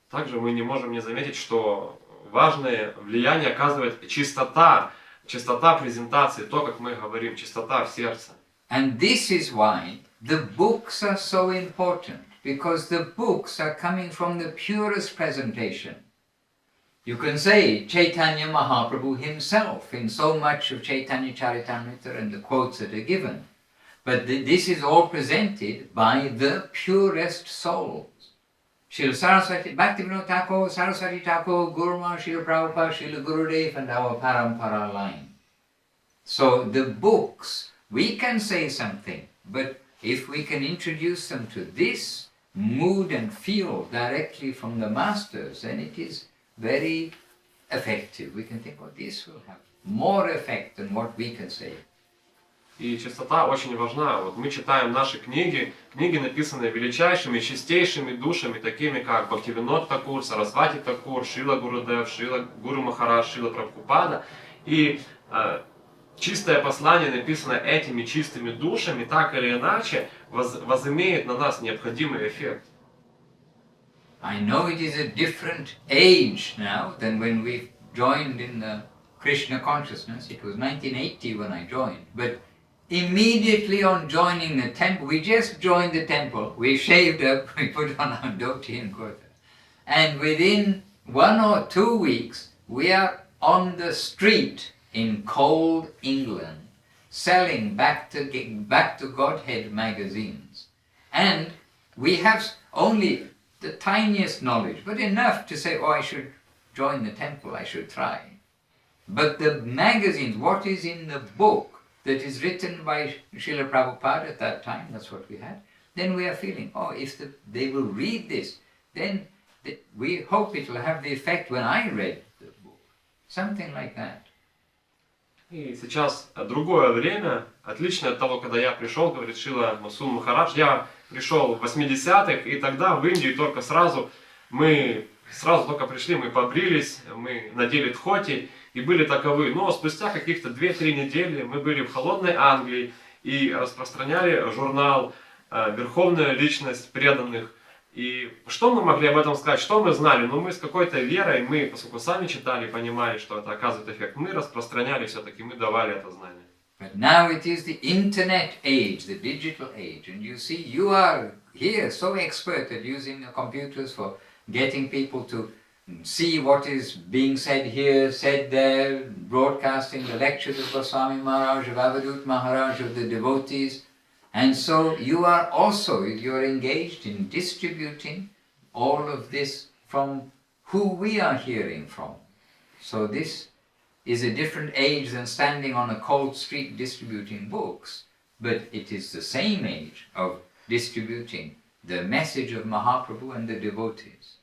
Также мы не можем не заметить, что важное влияние оказывает чистота презентации, то, как мы говорим, чистота в сердце. And this is why the books are so important, because the books are coming from the purest presentation. You can say Chaitanya Mahaprabhu himself in so much of Chaitanya Charitamrita and the quotes that are given. But this is all presented by the purest souls. Srila Saraswati, Bhaktivinoda Thakur, Saraswati Thakur, Guru Maharaj, Srila Prabhupada, Srila Gurudev, and our Parampara line. So the books, we can say something, but if we can introduce them to this mood and feel directly from the masters, then it is very effective. We can think, oh, this will have more effect than what we can say. И чистота очень важна. Вот мы читаем наши книги, написанные величайшими, чистейшими душами, такими как Бхактивинод Такур, Сарасвати Такур, Шрила Гурудев, Шрила Гуру Махарадж, Шрила Прабхупада. И чистое послание, написанное этими чистыми душами, так или иначе, возымеет на нас необходимый эффект. I know it is a different age now than when we joined in the Krishna consciousness. It was 1980 when I joined, but immediately on joining the temple, we just joined the temple, we shaved up, we put on our dhoti and kurta, and within 1 or 2 weeks, we are on the street in cold England, selling back to Godhead magazines. And we have only the tiniest knowledge, but enough to say, oh, I should join the temple, I should try. But the magazines, what is in the book that is written by Srila Prabhupada at that time, that's what we had, then we are feeling, oh, if they will read this, then we hope it will have the effect when I read the book. Something like that. И сейчас другое время, отличное от того, когда я пришел, говорит Шрила Мадхусудан Махарадж. Я пришел в 80-х, и тогда в Индию только мы только пришли, мы побрились, мы надели дхоти и были таковы. Но спустя каких-то 2-3 недели мы были в холодной Англии и распространяли журнал «Верховная личность преданных». И что мы могли об этом сказать, что мы знали? Ну, мы с какой-то верой, мы, поскольку сами читали, понимали, что это оказывает эффект, мы распространяли все-таки, мы давали это знание. But now it is the internet age, the digital age, and you see, you are here so expert at using the computers for getting people to see what is being said here, said there, broadcasting the lectures of Goswami Maharaj, of Avadut Maharaj, of the devotees. And so you are engaged in distributing all of this from who we are hearing from. So this is a different age than standing on a cold street distributing books, but it is the same age of distributing the message of Mahaprabhu and the devotees.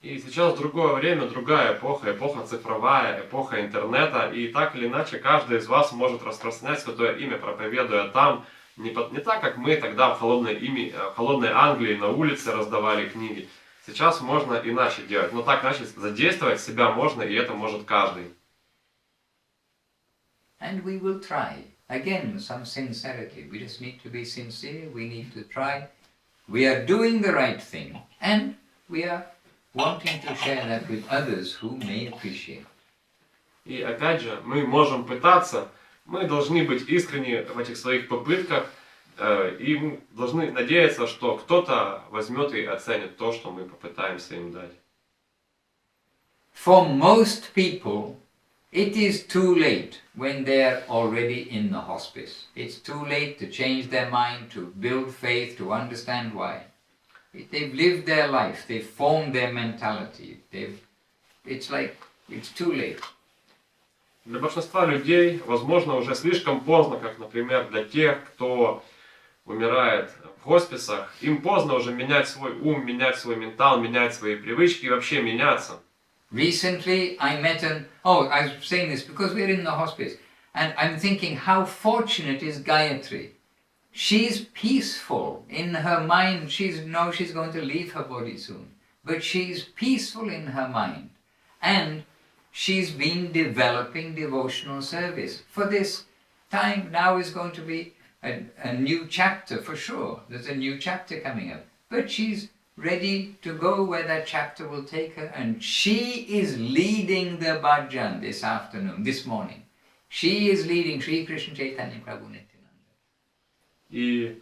И сейчас другое время, другая эпоха, эпоха цифровая, эпоха интернета, и так или иначе каждый из вас может распространять святое имя, проповедуя там, не так, как мы тогда в холодной Англии на улице раздавали книги. Сейчас можно иначе делать, но так начать задействовать себя можно, и это может каждый. And we will try. Again, some sincerity. We just need to be sincere, we need to try. We are doing the right thing, and we are wanting to share that with others who may appreciate. И опять же, мы можем пытаться, мы должны быть искренни в этих своих попытках, и мы должны надеяться, что кто-то возьмет и оценит то, что мы попытаемся им дать. For most people, it is too late when they are already in the hospice. It's too late to change their mind, to build faith, to understand why. They've lived their life, they've formed their mentality. It's too late. Для большинства людей, возможно, уже слишком поздно, как, например, для тех, кто умирает в хосписах, им поздно уже менять свой ум, менять свой ментал, менять свои привычки и вообще меняться. Recently, I was saying this because we're in the hospice, and I'm thinking how fortunate is Gayatri. She's peaceful in her mind. She's going to leave her body soon, but she's peaceful in her mind, and she's been developing devotional service. For this time now is going to be a new chapter for sure. There's a new chapter coming up, but she's ready to go where that chapter will take her, and she is leading the bhajan this morning. She is leading Sri Krishna Chaitanya Prabhu Nityananda. И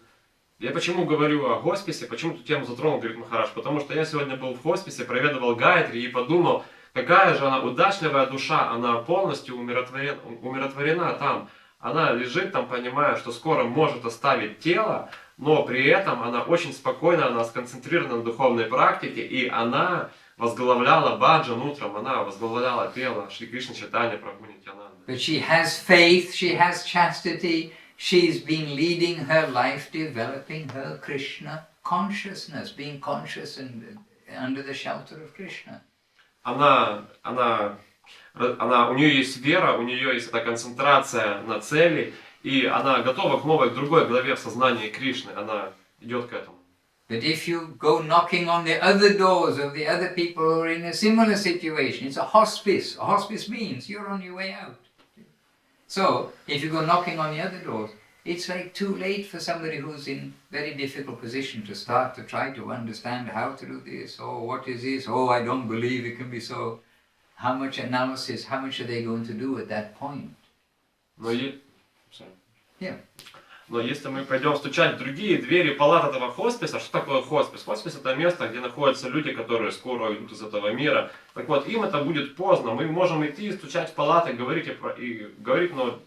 я почему говорю о хосписе, почему эту тему затронул, говорит Махарадж, потому что я сегодня был в хосписе, проведывал Гайатри и подумал, какая же она удачливая душа, она полностью умиротворена там. Она лежит там, понимая, что скоро может оставить тело, но при этом она очень спокойна, она сконцентрирована на духовной практике, и она возглавляла баджан утром, она возглавляла тело Шри Кришна Чайтанья Прабху Нитянанды. But she has faith, she has chastity, she's been leading her life, developing her Krishna consciousness, being conscious and under the shelter of Krishna. У нее есть вера, у нее есть эта концентрация на цели, и она готова к новой, к другой главе в сознании Кришны, она идет к этому. But if you go knocking on the other doors of the other people who are in a similar situation, it's a hospice. A hospice means you're on your way out. So, if you go knocking on the other doors, it's like too late for somebody who's in very difficult position to start to try to understand how to do this, or what is this, oh, I don't believe it can be so. How much analysis, how much are they going to do at that point? Yeah. Но если мы пойдем стучать в другие двери палат этого хосписа, что такое хоспис? Хоспис — это место, где находятся люди, которые скоро уйдут из этого мира. Так вот, им это будет поздно. Мы можем идти, стучать в палаты, говорить, но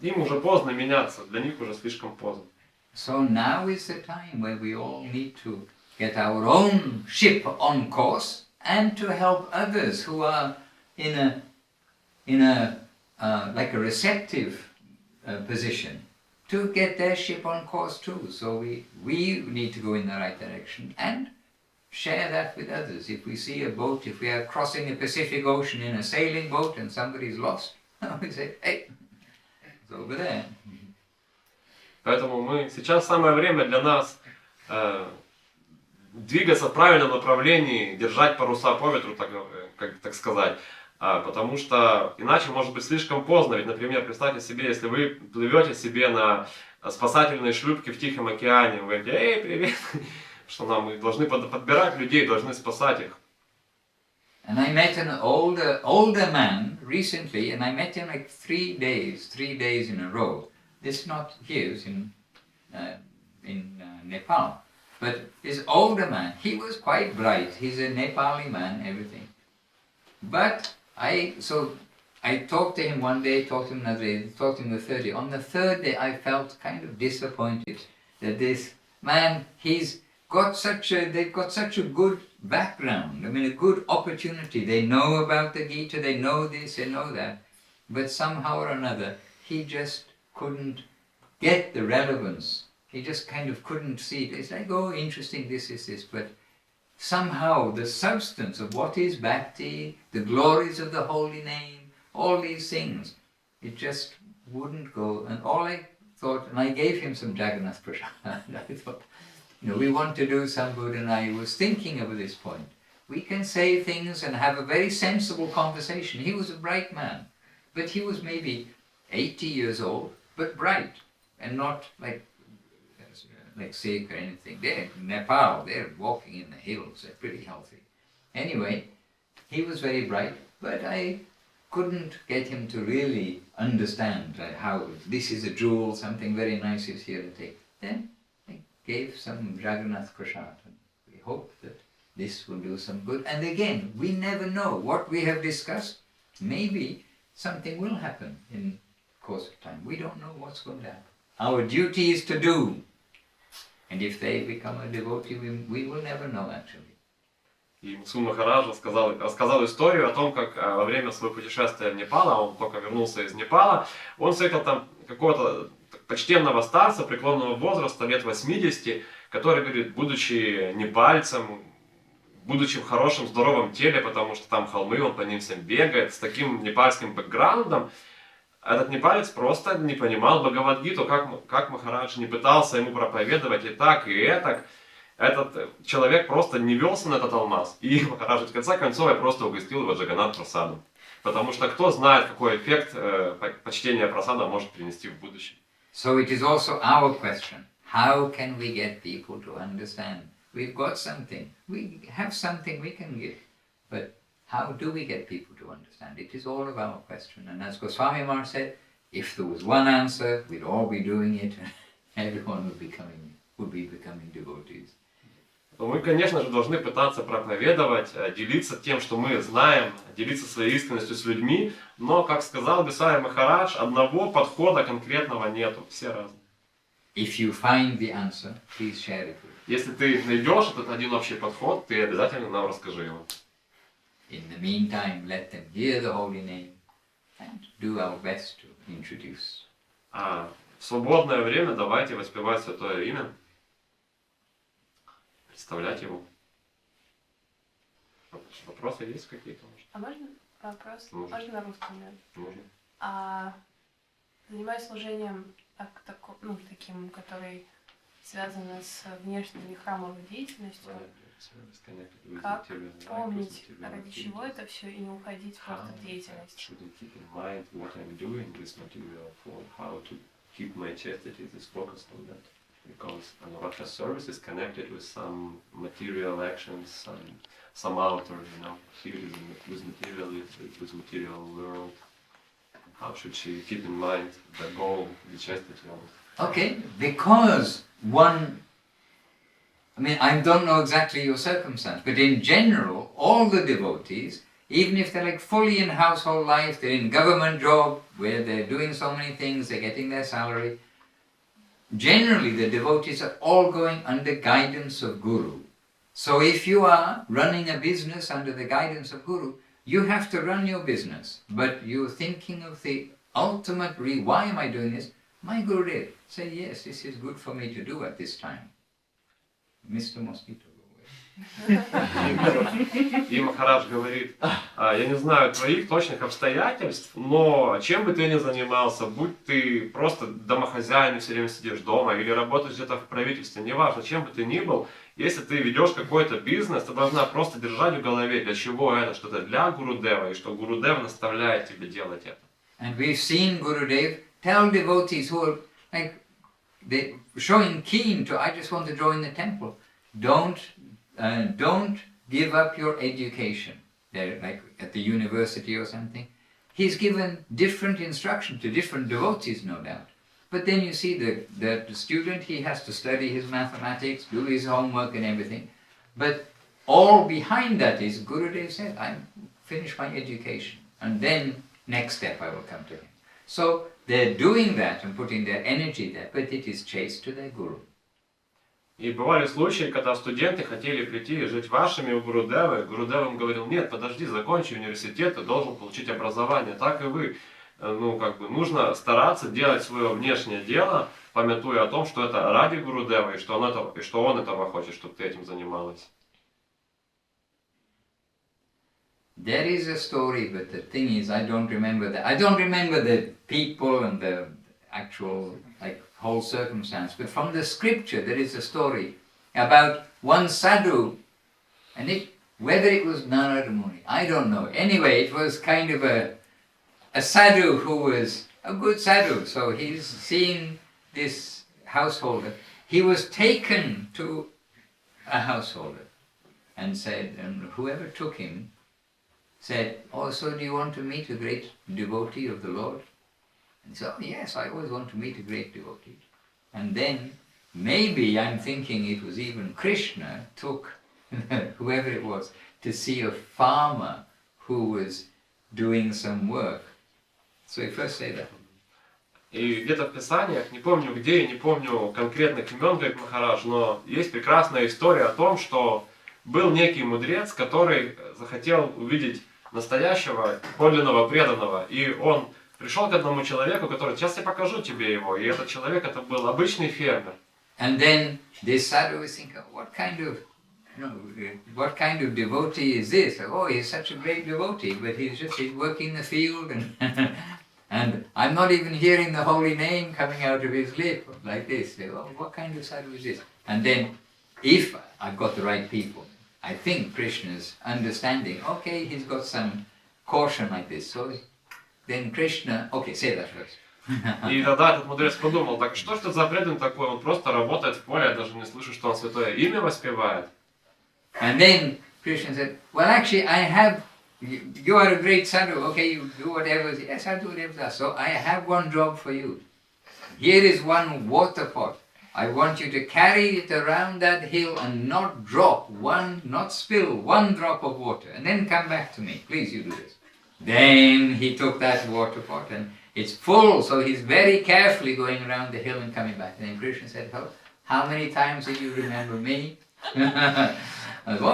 им уже поздно меняться, для них уже слишком поздно. So now is the time where we all need to get our own ship on course and to help others who are in a like a receptive position to get their ship on course too. So we need to go in the right direction and share that with others. If we see a boat, if we are crossing the Pacific Ocean in a sailing boat and somebody's lost, we say, hey, it's over there. Поэтому сейчас самое время для нас двигаться в правильном направлении, держать паруса по ветру, так сказать. Потому что иначе может быть слишком поздно. Ведь, например, представьте себе, если вы плывете себе на спасательной шлюпке в Тихом океане, вы говорите, эй, привет, что мы должны подбирать людей, должны спасать их. And I met an older man recently, and I met him like 3 days in a row. This is not here, it's in Nepal. But this older man, he was quite bright. He's a Nepali man, everything. But I talked to him one day, talked to him another day, talked to him the third day. On the third day, I felt kind of disappointed that this man, they've got such a good background. I mean, a good opportunity. They know about the Gita, they know this, they know that. But somehow or another, he just couldn't get the relevance. He just kind of couldn't see it. It's like, oh, interesting, this is this. But somehow the substance of what is bhakti, the glories of the holy name, all these things, it just wouldn't go. And all I thought, and I gave him some Jagannath Prasad. I thought, we want to do some good, and I was thinking of this point. We can say things and have a very sensible conversation. He was a bright man, but he was maybe 80 years old, but bright, and not like sick or anything. They're in Nepal, they're walking in the hills, they're pretty healthy. Anyway, he was very bright, but I couldn't get him to really understand how this is a jewel, something very nice is here to take. Then I gave some Jagannath Prasad, and we hope that this will do some good. And again, we never know what we have discussed. Maybe something will happen in the course of time. We don't know what's going to happen. Our duty is to do. And if they become a devotee, we will never know actually. И Мадхусудан Махарадж рассказал историю о том, как во время своего путешествия в Непал, он только вернулся из Непала, он встретил там какого-то почтенного старца преклонного возраста, лет 80, который говорит, будучи непальцем, будучи в хорошем, здоровом теле, потому что там холмы, он по ним всем бегает, с таким непальским бэкграундом, этот непалец просто не понимал Бхагавад-гиту, как Махарадж не пытался ему проповедовать и так, и этак. Этот человек просто не велся на этот алмаз. И Махарадж в конце концов я просто угостил его Джаганнат прасадом. Потому что кто знает, какой эффект почтения прасада может принести в будущем. So it is also our question. How can we get people to understand? We've got something. We have something we can give. But how do we get people to understand? It is all of our question. And as Goswami Maharaj said, if there was one answer, we'd all be doing it, and everyone would be becoming devotees. Мы, конечно же, должны пытаться проповедовать, делиться тем, что мы знаем, делиться своей искренностью с людьми, но, как сказал Госвами Махарадж, одного подхода конкретного нету, все разные. If you find the answer, please share it with us. Если ты найдешь этот один общий подход, ты обязательно нам расскажи его. In the meantime, let them hear the holy name and do our best to introduce. А в свободное время давайте воспевать святое имя, представлять его. Вопросы есть какие-то? А можно вопрос? Можно. Можно на русском, да? Можно. Занимаюсь служением таким, который связан с внешней или храмовой деятельностью. Как помнить, ради чего это все, и не уходить просто в деятельность? Because Anuraka service is connected with some material actions, some outer, here with material world. How should she keep in mind the goal, the chastity? Okay, because I don't know exactly your circumstance, but in general, all the devotees, even if they're like fully in household life, they're in government job, where they're doing so many things, they're getting their salary, generally the devotees are all going under guidance of guru. So if you are running a business under the guidance of guru, you have to run your business, but you're thinking of the ultimate why am I doing this? My Gurudev said, yes, this is good for me to do at this time. Mr. Mosquito. И Махарадж говорит, я не знаю твоих точных обстоятельств, но чем бы ты ни занимался, будь ты просто домохозяин и все время сидишь дома, или работаешь где-то в правительстве, неважно, чем бы ты ни был, если ты ведешь какой-то бизнес, ты должна просто держать в голове, для чего это, что это для Гурудева, и что Гурудев наставляет тебе делать это. And we've seen Gurudev tell devotees who are like they showing keen to, I just want to join the temple. Don't give up your education. They're like at the university or something. He's given different instruction to different devotees, no doubt. But then you see the student, he has to study his mathematics, do his homework and everything. But all behind that is Gurudev said, I finish my education and then next step I will come to him. So they're doing that and putting their energy there, but it is chaste to their guru. И бывали случаи, когда студенты хотели прийти и жить вашими у Гурудевы. Гурудев им говорил, нет, подожди, закончи университет, ты должен получить образование. Так и вы. Нужно стараться делать свое внешнее дело, памятуя о том, что это ради Гурудева, и что он этого хочет, чтобы ты этим занималась. There is a story, but the thing is, I don't remember that. I don't remember the people and the actual whole circumstance, but from the scripture there is a story about one sadhu, and whether it was Narada Muni, I don't know. Anyway, it was kind of a sadhu who was a good sadhu. So he's seeing this householder. He was taken to a householder and said, and whoever took him said, oh, so do you want to meet a great devotee of the Lord? And so, yes, I always want to meet a great devotee. And then, maybe I'm thinking it was even Krishna took whoever it was to see a farmer who was doing some work. So he first said that. И где-то в Писаниях, не помню где и не помню конкретных имен, говорит Махарадж, но есть прекрасная история о том, что был некий мудрец, который захотел увидеть настоящего, подлинного преданного, и он пришел к одному человеку, который, сейчас я покажу тебе его, и этот человек, это был обычный фермер. And then this sadhu was thinking, what kind of devotee is this? Oh, he's such a great devotee, but he's working the field, and I'm not even hearing the holy name coming out of his lip like this. Oh, what kind of sadhu is this? And then, if I've got the right people, I think Krishna's understanding, okay, he's got some caution like this, so then Krishna, okay, say that first. И тогда этот мудрец подумал, так что ж это за преданный такой, он просто работает в поле, я даже не слышу, что он святое имя воспевает. And then Krishna said, well actually you are a great sadhu, okay, you do whatever, yes, I'll do whatever, so I have one job for you. Here is one water pot. I want you to carry it around that hill and not spill one drop of water, and then come back to me. Please, you do this. Then he took that water pot and it's full, so he's very carefully going around the hill and coming back. And then Krishna said, how many times did you remember me?